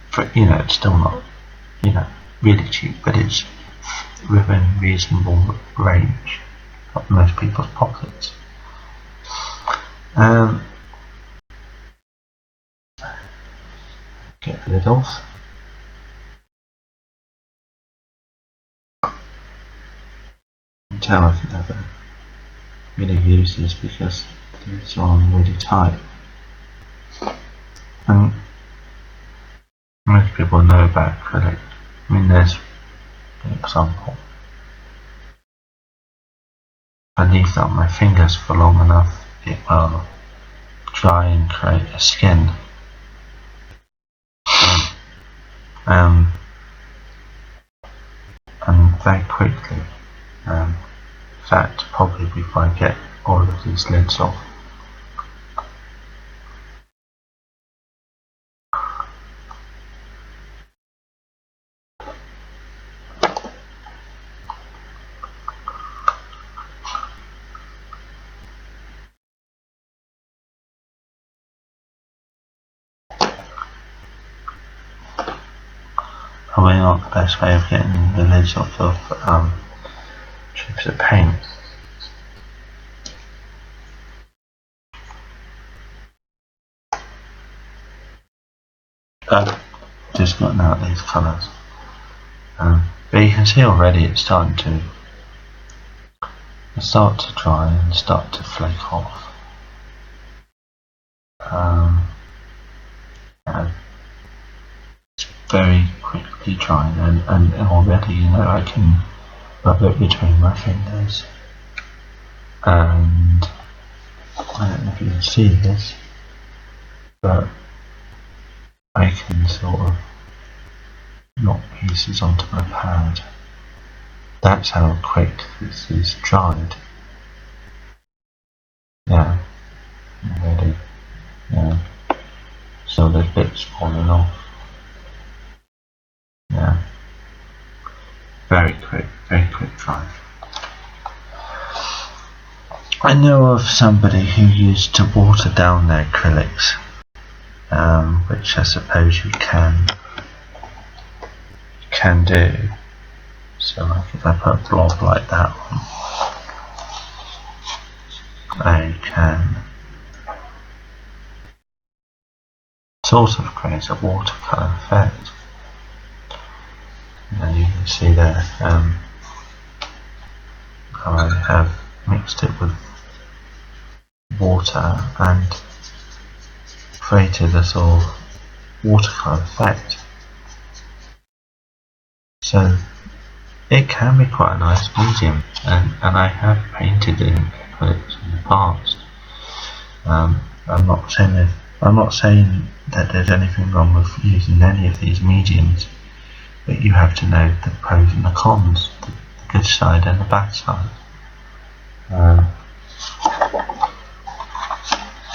For it's still not, really cheap, but it's within reasonable range of most people's pockets. Get rid of. Tell I've never really used this because these are on really tight. And most people know about acrylic. I mean, there's an example. If I leave that on my fingers for long enough, it will dry and create a skin. And very quickly. In fact, probably before I get all of these lids off. Probably not the best way of getting the lids off of tubes of paint. Just gotten out these colours. But you can see already it's starting to dry and start to flake off. It's very quickly drying, and already I can rub it between my fingers, and I don't know if you can see this, but I can sort of knock pieces onto my pad. That's how quick this is dried. Yeah, already. Yeah, so there's bits falling off. Yeah, very quick dry. I know of somebody who used to water down their acrylics, which I suppose you can do. So like if I put a blob like that on, I can sort of create a watercolour effect. And you can see there how I have mixed it with water and created a sort of watercolour effect. So it can be quite a nice medium, and I have painted in acrylics in the past. I'm not saying that there's anything wrong with using any of these mediums, but you have to know the pros and the cons, the good side and the bad side.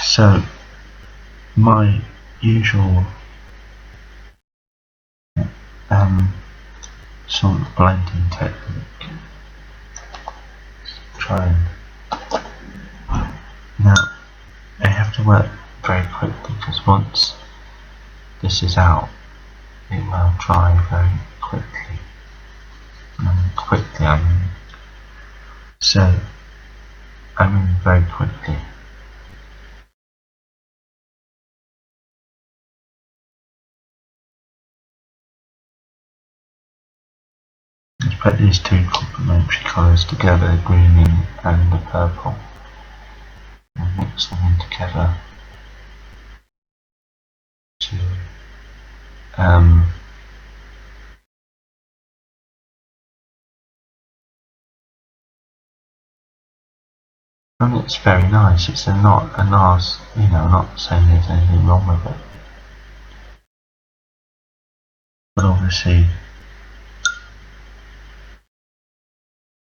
So my usual sort of blending technique, try and now I have to work very quickly because once this is out it will dry very quickly. I mean very quickly. Let's put these two complementary colours together, the green and the purple, and mix them in together to and it's very nice. It's not a NAS, I'm not saying there's anything wrong with it. But obviously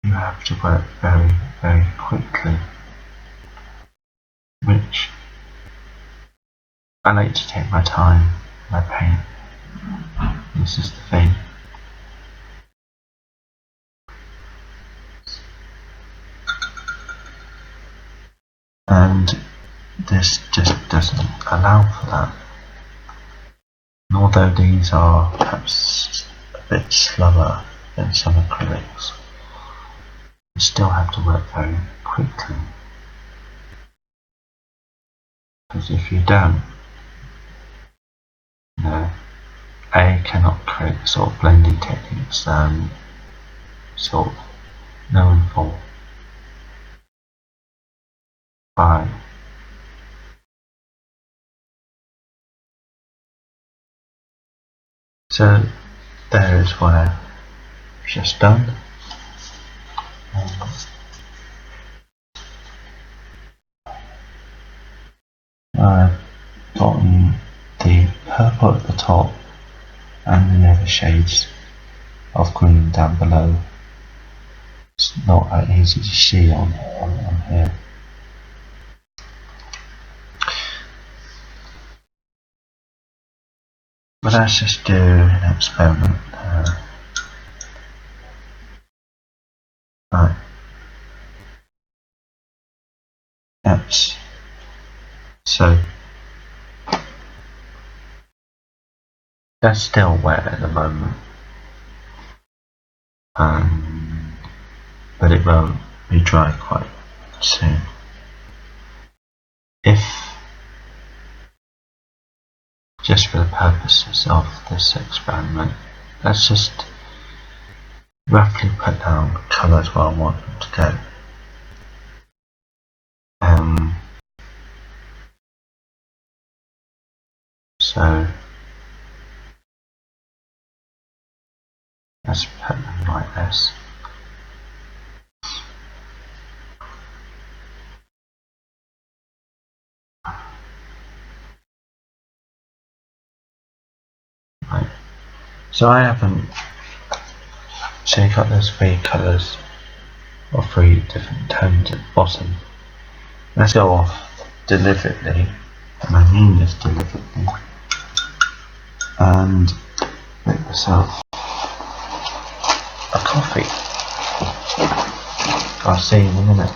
you have to work very, very quickly, which I like to take my time when I paint. This is the thing. And this just doesn't allow for that. And although these are perhaps a bit slower than some acrylics, you still have to work very quickly. Because if you don't, A, cannot create the sort of blending techniques sort of known for by so there is what I've just done. I've gotten the purple at the top and the other shades of green down below. It's not that easy to see on here. But let's just do an experiment. Right. So that's still wet at the moment, but it won't be dry quite soon. If, just for the purposes of this experiment, let's just roughly put down colours where I want them to go. So let's put them like this. Right. So I haven't. So you've got those three colours or three different tones at the bottom. Let's go off deliberately, and I mean this deliberately, and make myself a coffee. I'll see you in a minute.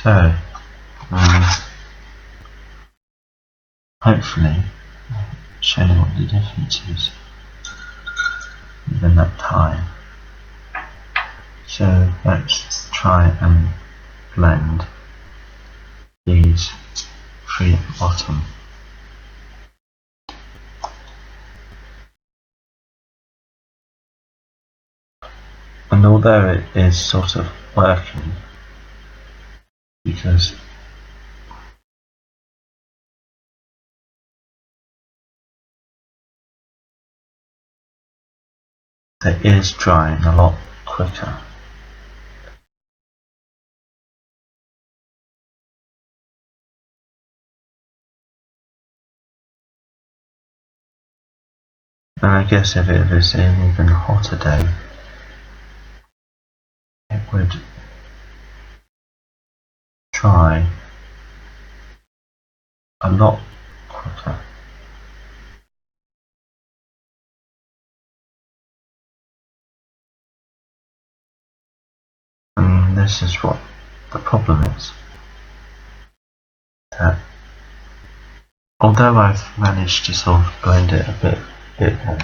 So, hopefully, show you what the difference is within that time. So let's try and blend these three at the bottom. And although it is sort of working, because it is drying a lot quicker. And I guess if it was an even hotter day, it would dry a lot quicker. And this is what the problem is. That although I've managed to sort of blend it a bit more,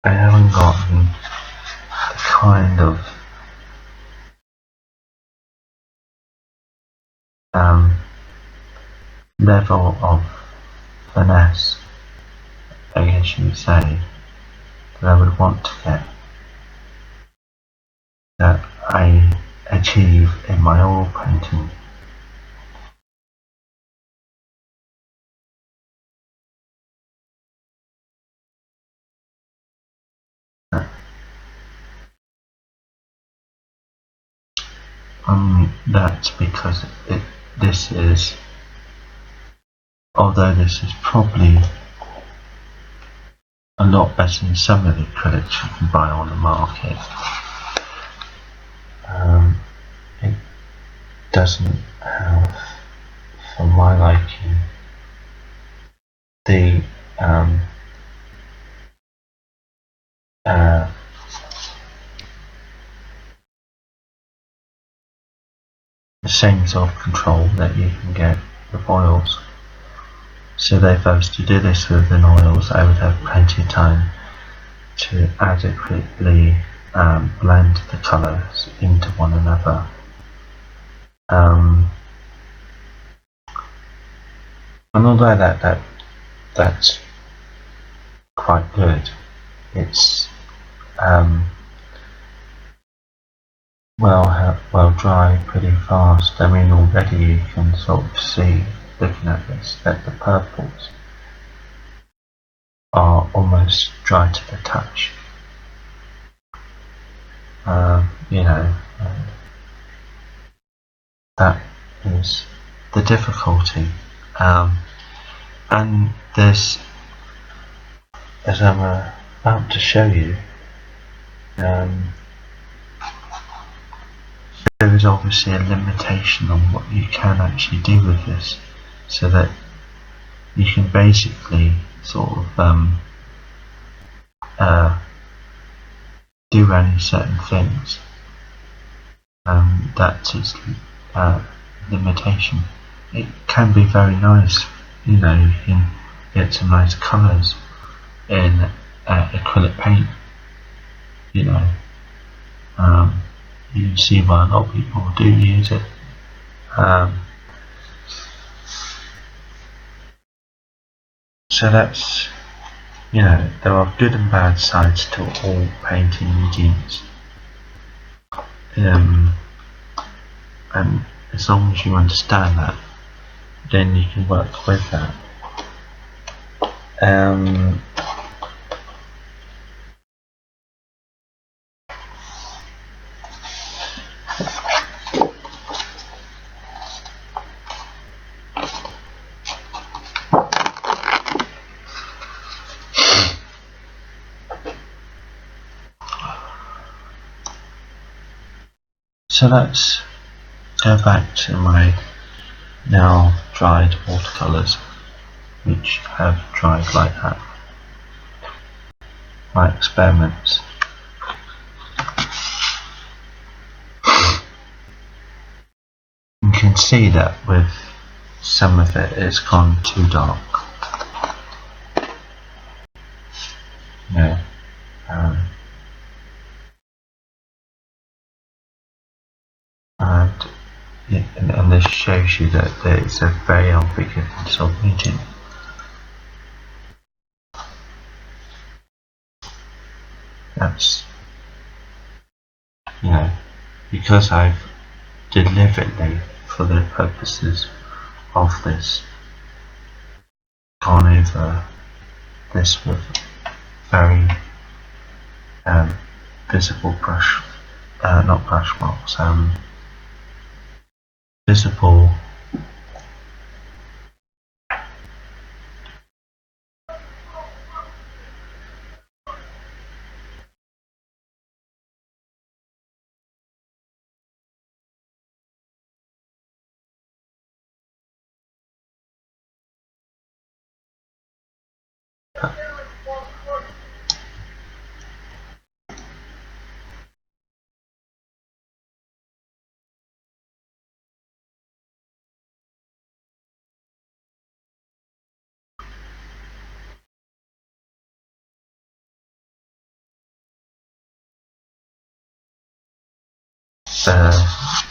I haven't gotten the kind of level of finesse, I guess you would say, that I would want to get, that I achieve in my oil painting. That's because this is, although this is probably a lot better than some of the acrylics you can buy on the market, it doesn't have, for my liking, the the same sort of control that you can get with oils. So if I was to do this with an oils, I would have plenty of time to adequately blend the colours into one another. And although that's quite good, it's well dry pretty fast. I mean, already you can sort of see, looking at this, that the purples are almost dry to the touch. That is the difficulty. And there's, as I'm about to show you, there is obviously a limitation on what you can actually do with this, so that you can basically sort of do only certain things. That's its limitation. It can be very nice, you can get some nice colours in acrylic paint, you can see why a lot of people do use it. So that's, there are good and bad sides to all painting mediums. And as long as you understand that, then you can work with that. So let's go back to my now dried watercolours, which have dried like that. My experiments see that with some of it, it's gone too dark. Yeah. And this shows you that it's a very ambiguous sort of medium. That's, because I've deliberately, for the purposes of this, gone over this with very visible brush, not brush marks, visible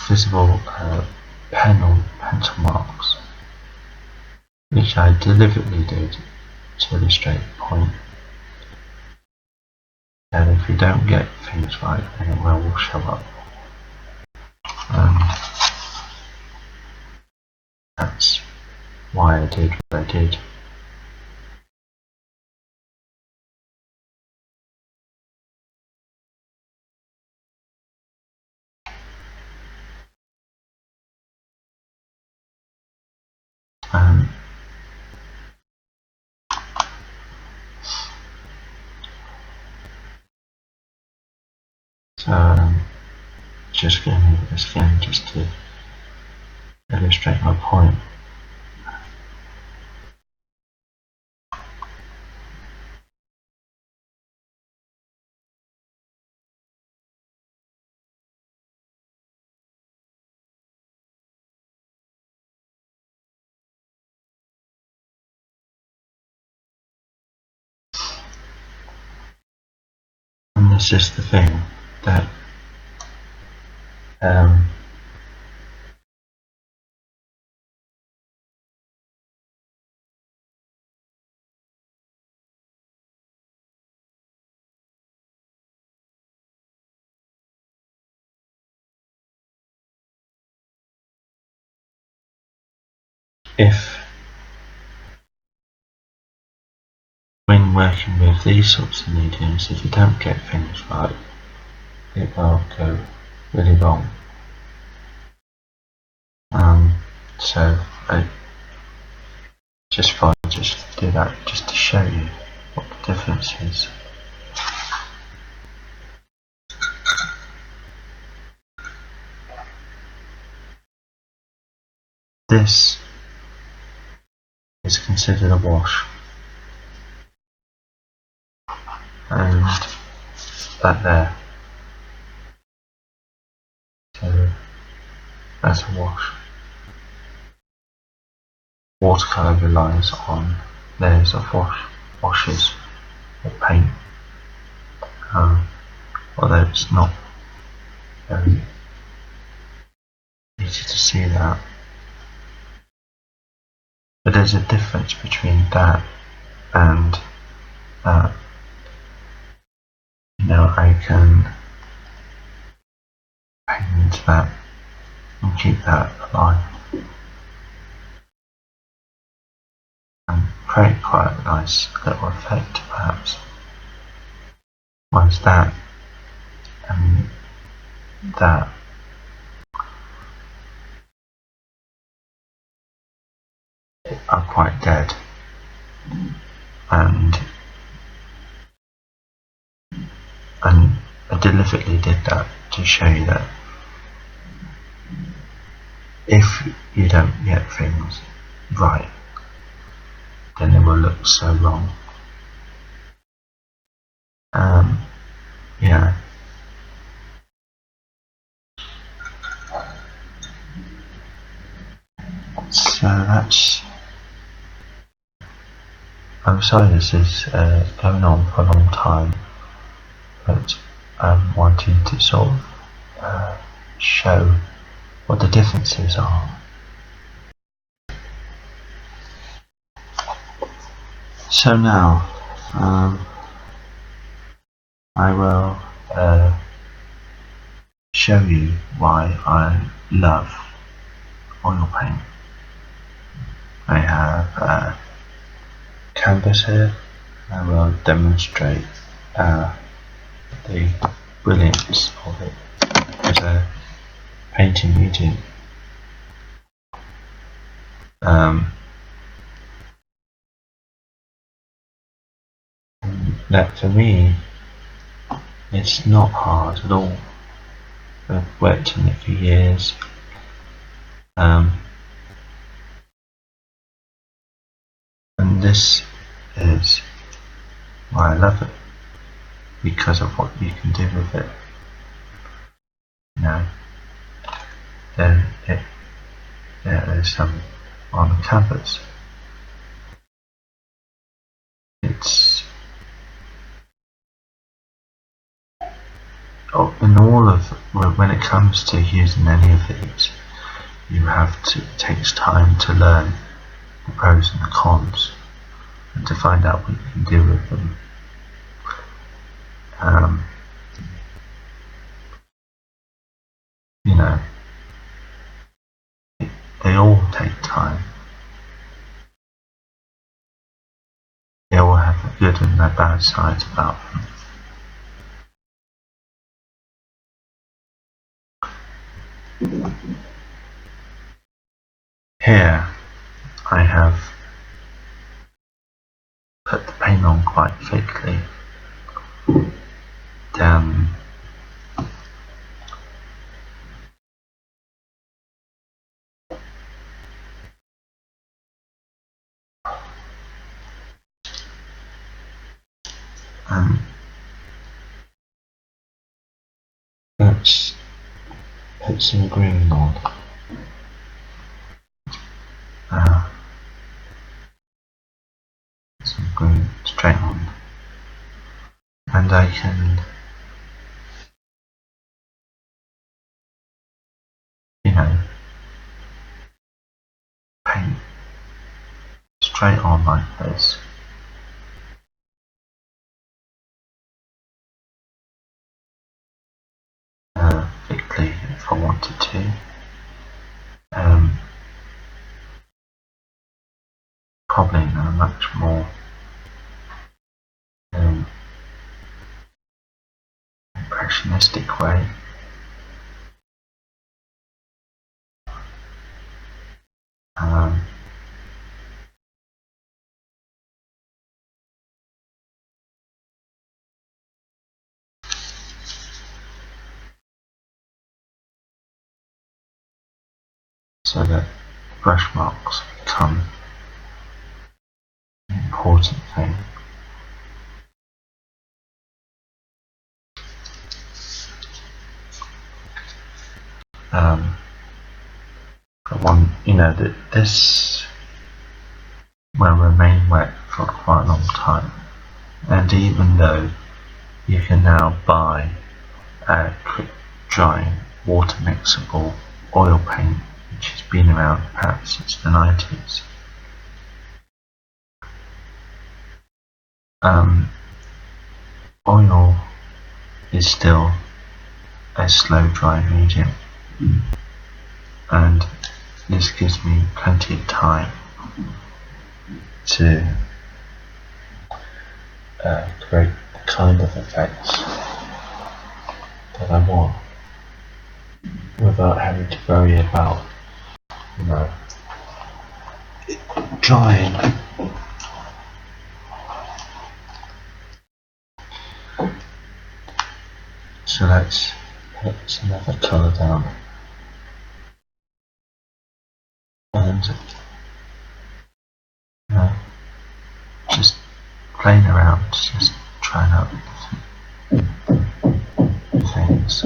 visible pencil marks, which I deliberately did to illustrate the point. And if you don't get things right, then it will show up. That's why I did what I did. So just going over this again just to illustrate my point. And this is the thing that if when working with these sorts of mediums, if you don't get things right, it will go really wrong. So I just thought I'd just do that just to show you what the difference is. This is considered a wash, and that there, so that's a wash. Watercolour relies on layers of washes or paint, although it's not very easy to see that. But there's a difference between that and I can paint that and keep that alive and create quite a nice little effect perhaps. Whereas that and that are quite dead, and I deliberately did that to show you that if you don't get things right, then it will look so wrong. Yeah. I'm sorry this is going on for a long time, but I'm wanting to sort of show what the differences are. So now, I will show you why I love oil paint. I have a canvas here. I will demonstrate the brilliance of it as a painting medium. That for me, it's not hard at all. I've worked in it for years. And this is why I love it, because of what you can do with it. You know, there is some on the canvas. It's in all of when it comes to using any of these, you have to. It takes time to learn the pros and the cons, and to find out what you can do with them. You know, they all take time. They all have the good and the bad sides about them. Here I have put the paint on quite thickly down and let's put some green on. Some green straight on, and I can, you know, paint straight on like this. Thickly if I wanted to. Probably in a much more impressionistic way. So that brush marks become an important thing. I want, you know, that this will remain wet for quite a long time, and even though you can now buy a quick drying water mixable oil paint which has been around perhaps since the 90s, oil is still a slow drying medium, and this gives me plenty of time to create the kind of effects that I want without having to worry about, you know, drying. So let's put some other colour down, and you know, just playing around, just trying out things.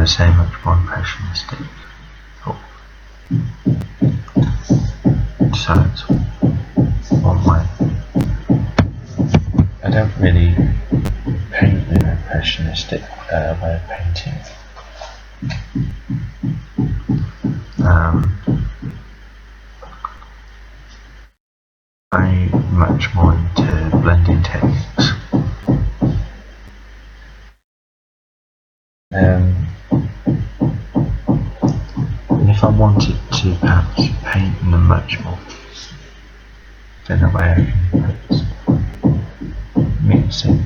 say much more impressionistic. So it's one way. I don't really paint in an impressionistic way of painting. I'm much more into blending techniques. And if I wanted to perhaps paint in a much more thinner way, I can put mixing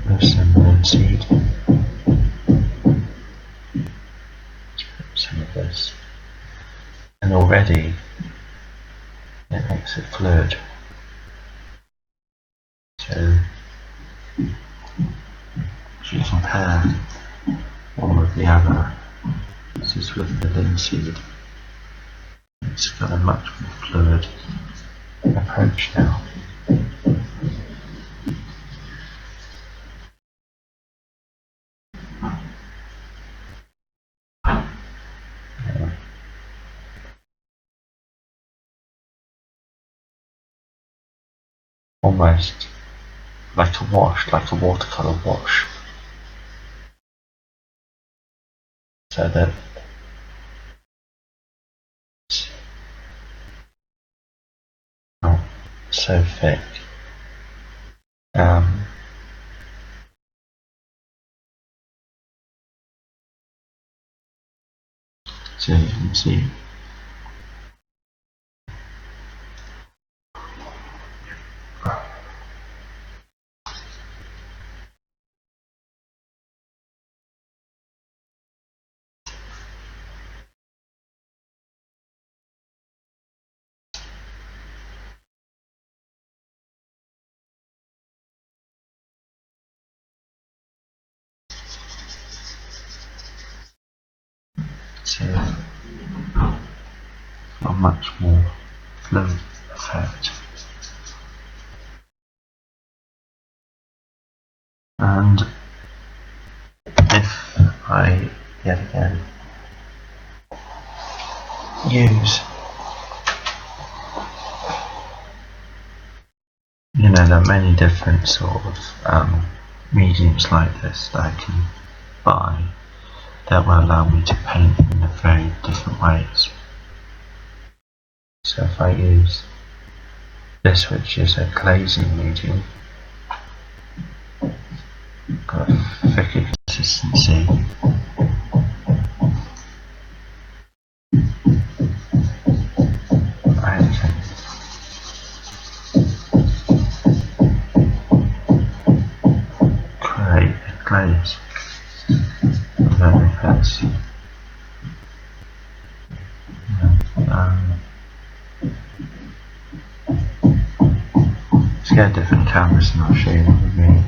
of some linseed, some of this, and already it makes it fluid. So if you compare one with the other, this is with the linseed, it's got a much more fluid approach now. Almost like a wash, like a watercolour wash, so that it's not so thick. So you can see a much more fluid effect. And if I yet again use, there are many different sort of mediums like this that I can buy that will allow me to paint in a very different ways. So if I use this, which is a glazing medium, got a thicker consistency, I can create a glaze. I don't know if that's let's get a different canvas and I'll show you what I mean.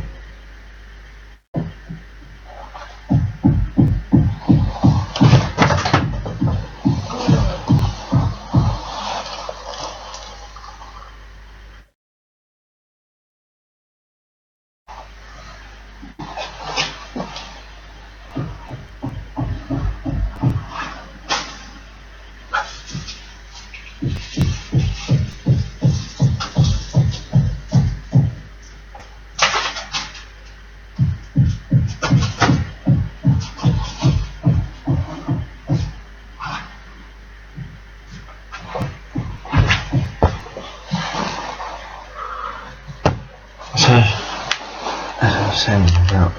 So, as I was saying about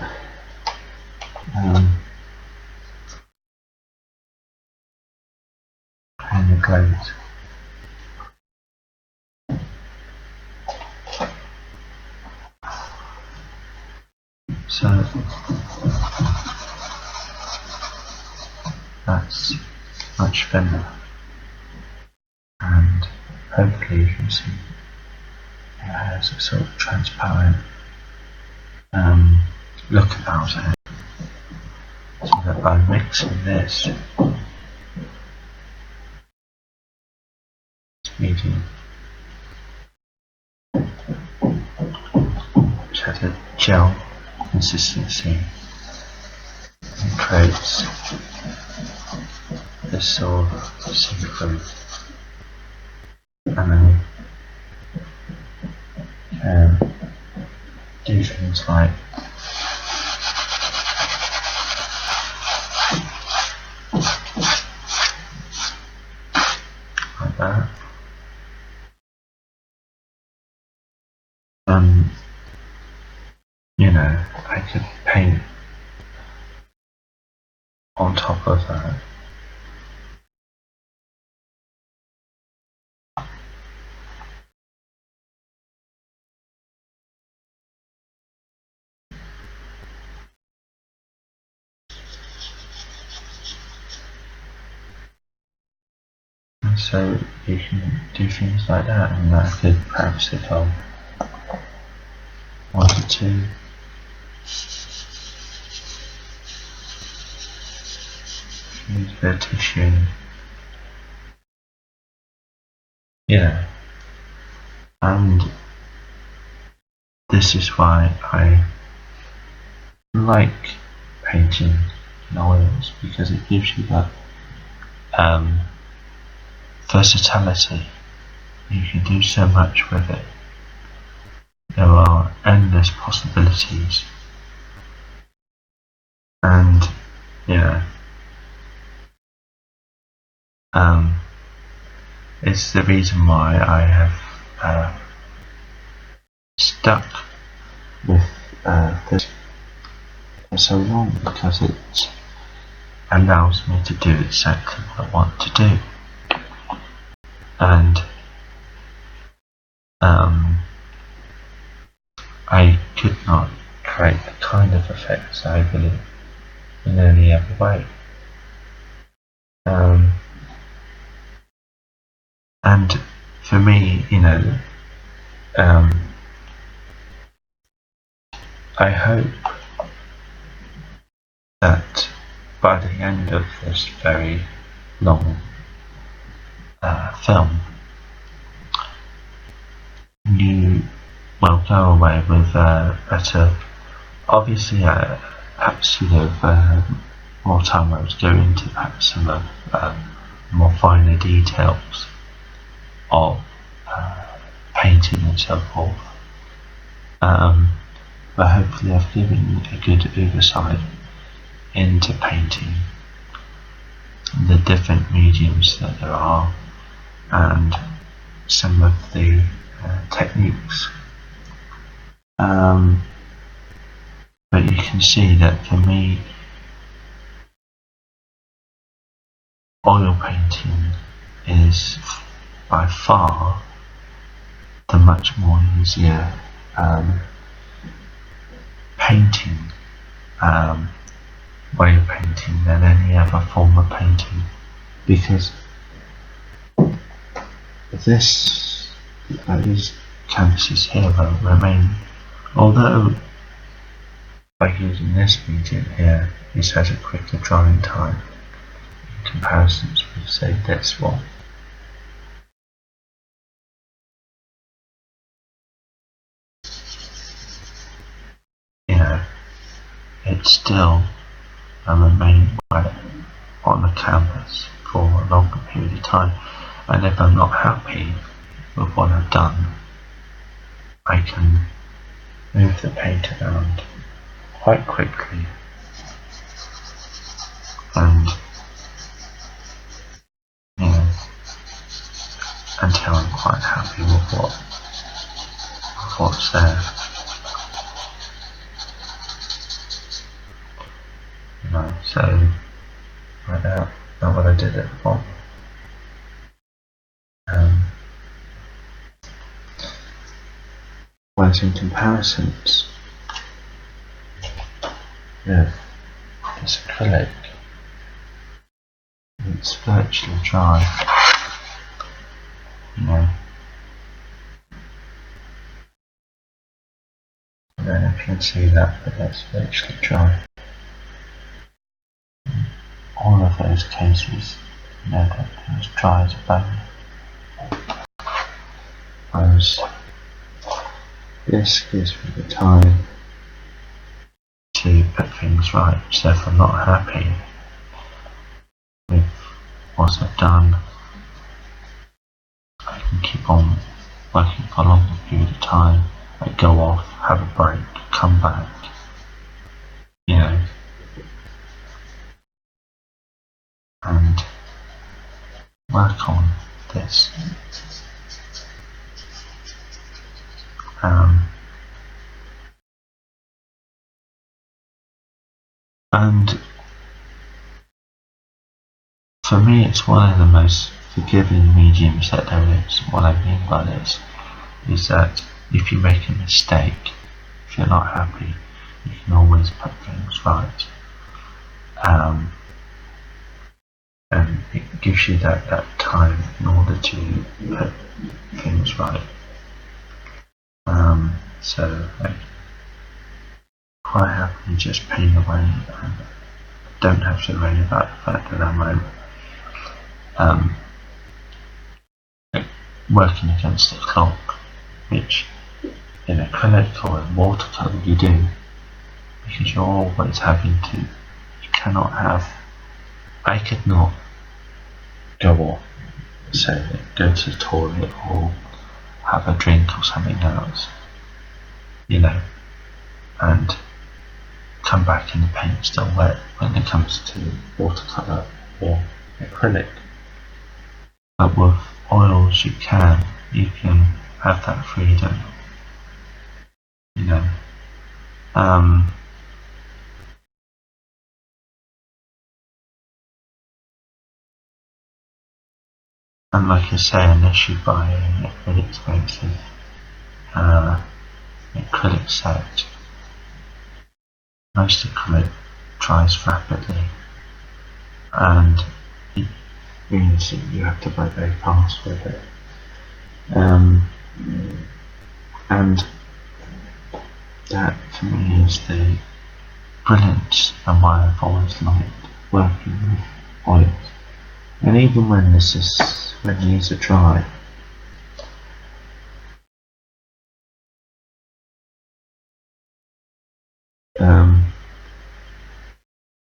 and the glaze, so that's much thinner, and hopefully you can see it has a sort of transparent look about it, so that by mixing this medium, which has a gel consistency, and creates this sort of synchron, and then can do things like that. You know, I could paint on top of that. And so you can do things like that, and I could perhaps, if I wanted to, use a bit of tissue, and this is why I like painting in oils, because it gives you that versatility. You can do so much with it. There are endless possibilities, and it's the reason why I have stuck with this for so long, because it allows me to do exactly what I want to do. And I could not create the kind of effects I believe in any other way. And for me, I hope that by the end of this very long film, you will go away with better, obviously, perhaps more time I was going into perhaps some more finer details of painting and so forth. But hopefully I've given you a good oversight into painting, the different mediums that there are, and some of the techniques. But you can see that for me, oil painting is by far the much more easier painting way of painting than any other form of painting, because these canvases here will remain, although by using this medium here, this has a quicker drying time in comparison with, say, this one. It still remain wet on the canvas for a longer period of time, and if I'm not happy with what I've done, I can move the paint around quite quickly and until I'm quite happy with what's there. So like that, not what I did at the bottom. Whereas in comparisons with this acrylic, it's virtually dry. I don't know if you can see that, but that's virtually dry. All of those cases, they're as dry as a bone. Whereas this gives me the time to put things right. So if I'm not happy with what I've done, I can keep on working for a longer period of time. I go off, have a break, come back, you know, and work on this. And for me, it's one of the most forgiving mediums that there is. What I mean by this is that if you make a mistake, if you're not happy, you can always put things right. And it gives you that time in order to put things right. So I quite happily just paint away and don't have to worry about the fact that I'm working against the clock, which in acrylic or in watercolour you do, because you're always having to, you cannot have, I could not go off, say go to the toilet or have a drink or something else, you know, and come back and the paint's still wet when it comes to watercolour or acrylic. But with oils you can have that freedom, you know. And like I say, unless you buy a really expensive acrylic set, most acrylic dries rapidly, and it means that you have to work very fast with it. And that for me is the brilliance and why I've always liked working with oils. And even when these are dry,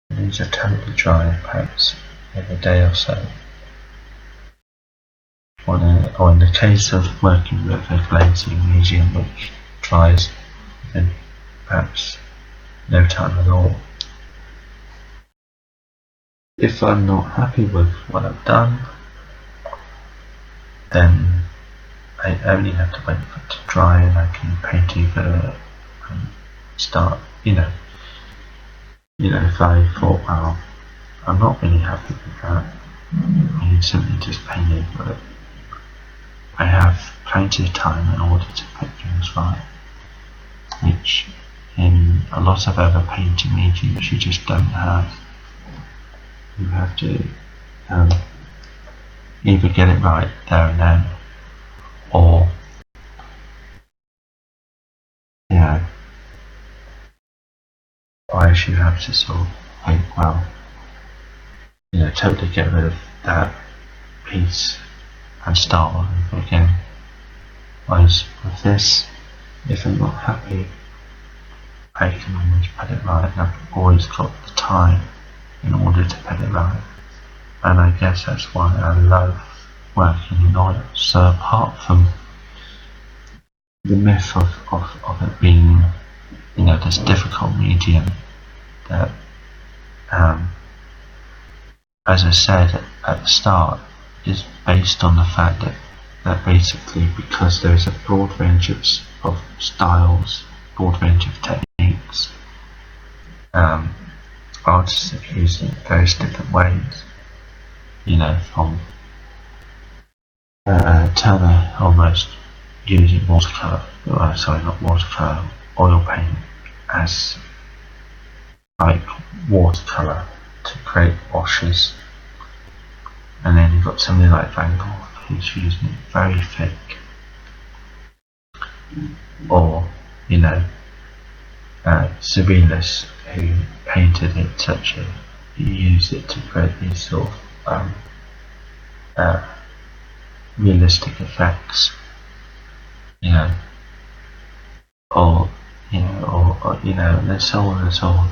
these are totally dry, perhaps in a day or so. Or in the case of working with a glazing medium which dries in perhaps no time at all. If I'm not happy with what I've done, then I only have to wait for it to dry and I can paint over and start, you know, if I thought, well, I'm not really happy with that, I can simply just paint over it. I have plenty of time in order to put things right, which in a lot of other painting mediums you just don't have. You have to either get it right there and then, or otherwise you have to sort of think, well, totally get rid of that piece and start all over again. Whereas with this, if I'm not happy, I can always put it right, and I've always got the time in order to put it right. And I guess that's why I love working in oils. So apart from the myth of it being, this difficult medium that, as I said at the start, is based on the fact that basically because there is a broad range of styles, broad range of techniques, artists have used it in various different ways, from Turner almost using not watercolour, oil paint as like watercolour to create washes, and then you've got somebody like Van Gogh who's using it very thick, or Sibelius who painted it such a, he used it to create these sort of realistic effects, or and so on and so on.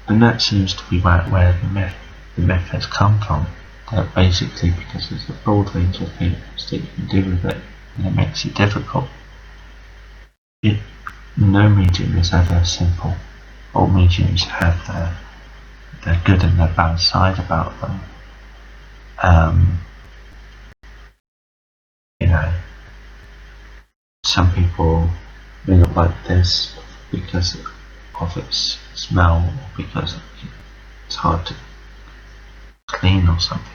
And that seems to be where the myth has come from. That basically, because there's a broad range of things that you can do with it, and it makes it difficult. No medium is ever simple. All mediums have their good and their bad side about them. Some people may not like this because of its smell, or because it's hard to clean or something.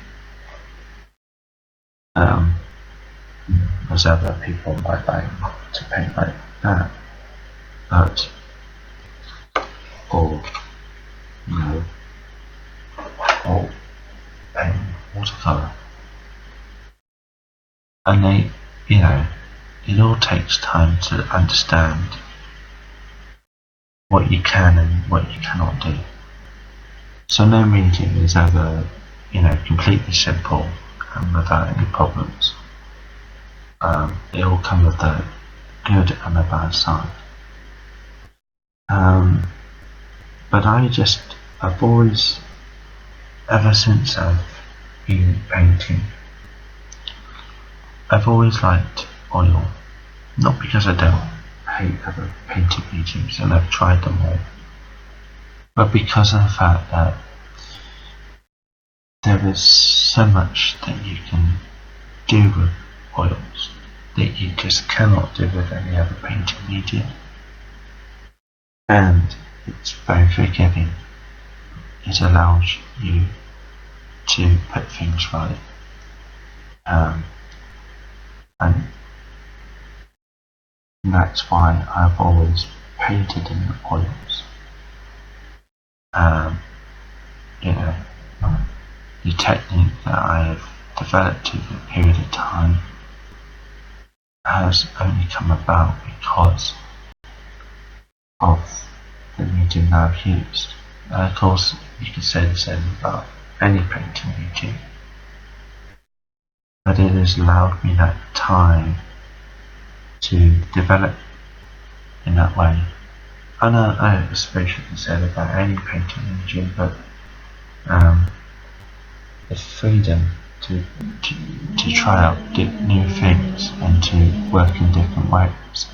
As other people might like to paint like that, but or or paint watercolor, and it all takes time to understand what you can and what you cannot do. So no medium is ever, completely simple and without any problems. They all come with the good and the bad side. But I've always, ever since I've been painting, I've always liked oil. Not because I don't hate other painting mediums, and I've tried them all, but because of the fact that there is so much that you can do with oils that you just cannot do with any other painting medium. And it's very forgiving. It allows you to put things right. And that's why I've always painted in oils. The technique that I have developed over a period of time has only come about because of the medium that I've used. And of course, you can say the same about any painting medium, but it has allowed me that time to develop in that way. And I suppose you can say that about any painting medium, but the freedom to try out new things and to work in different ways.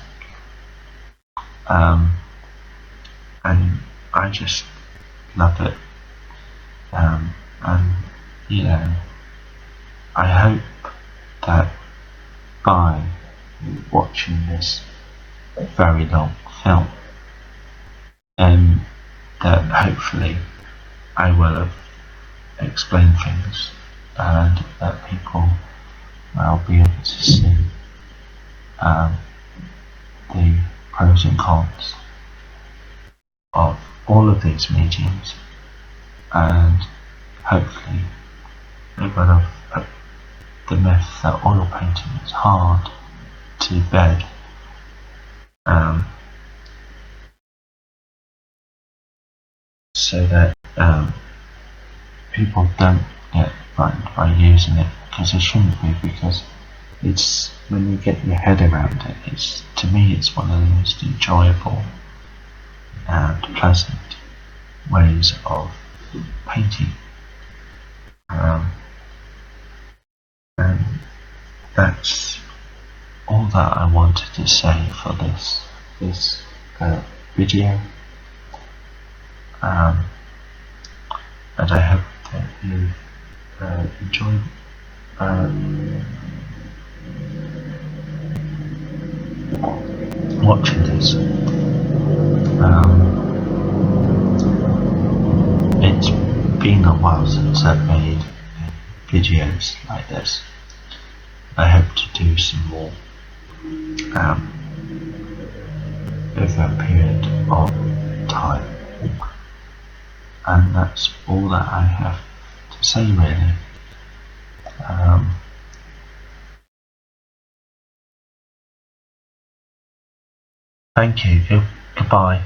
And I just love it. And I hope that by watching this very long film, that hopefully I will have explained things, and that people will be able to see the pros and cons of all of these mediums, and hopefully it will have put the myth that oil painting is hard to bed, so that people don't get frightened by using it, because they shouldn't be, because it's, when you get your head around it, to me it's one of the most enjoyable and pleasant ways of painting. And that's all that I wanted to say for this video. And I hope that you enjoyed watching this. It's been a while since I've made videos like this. I hope to do some more over a period of time. And that's all that I have to say, really. Thank you. Goodbye.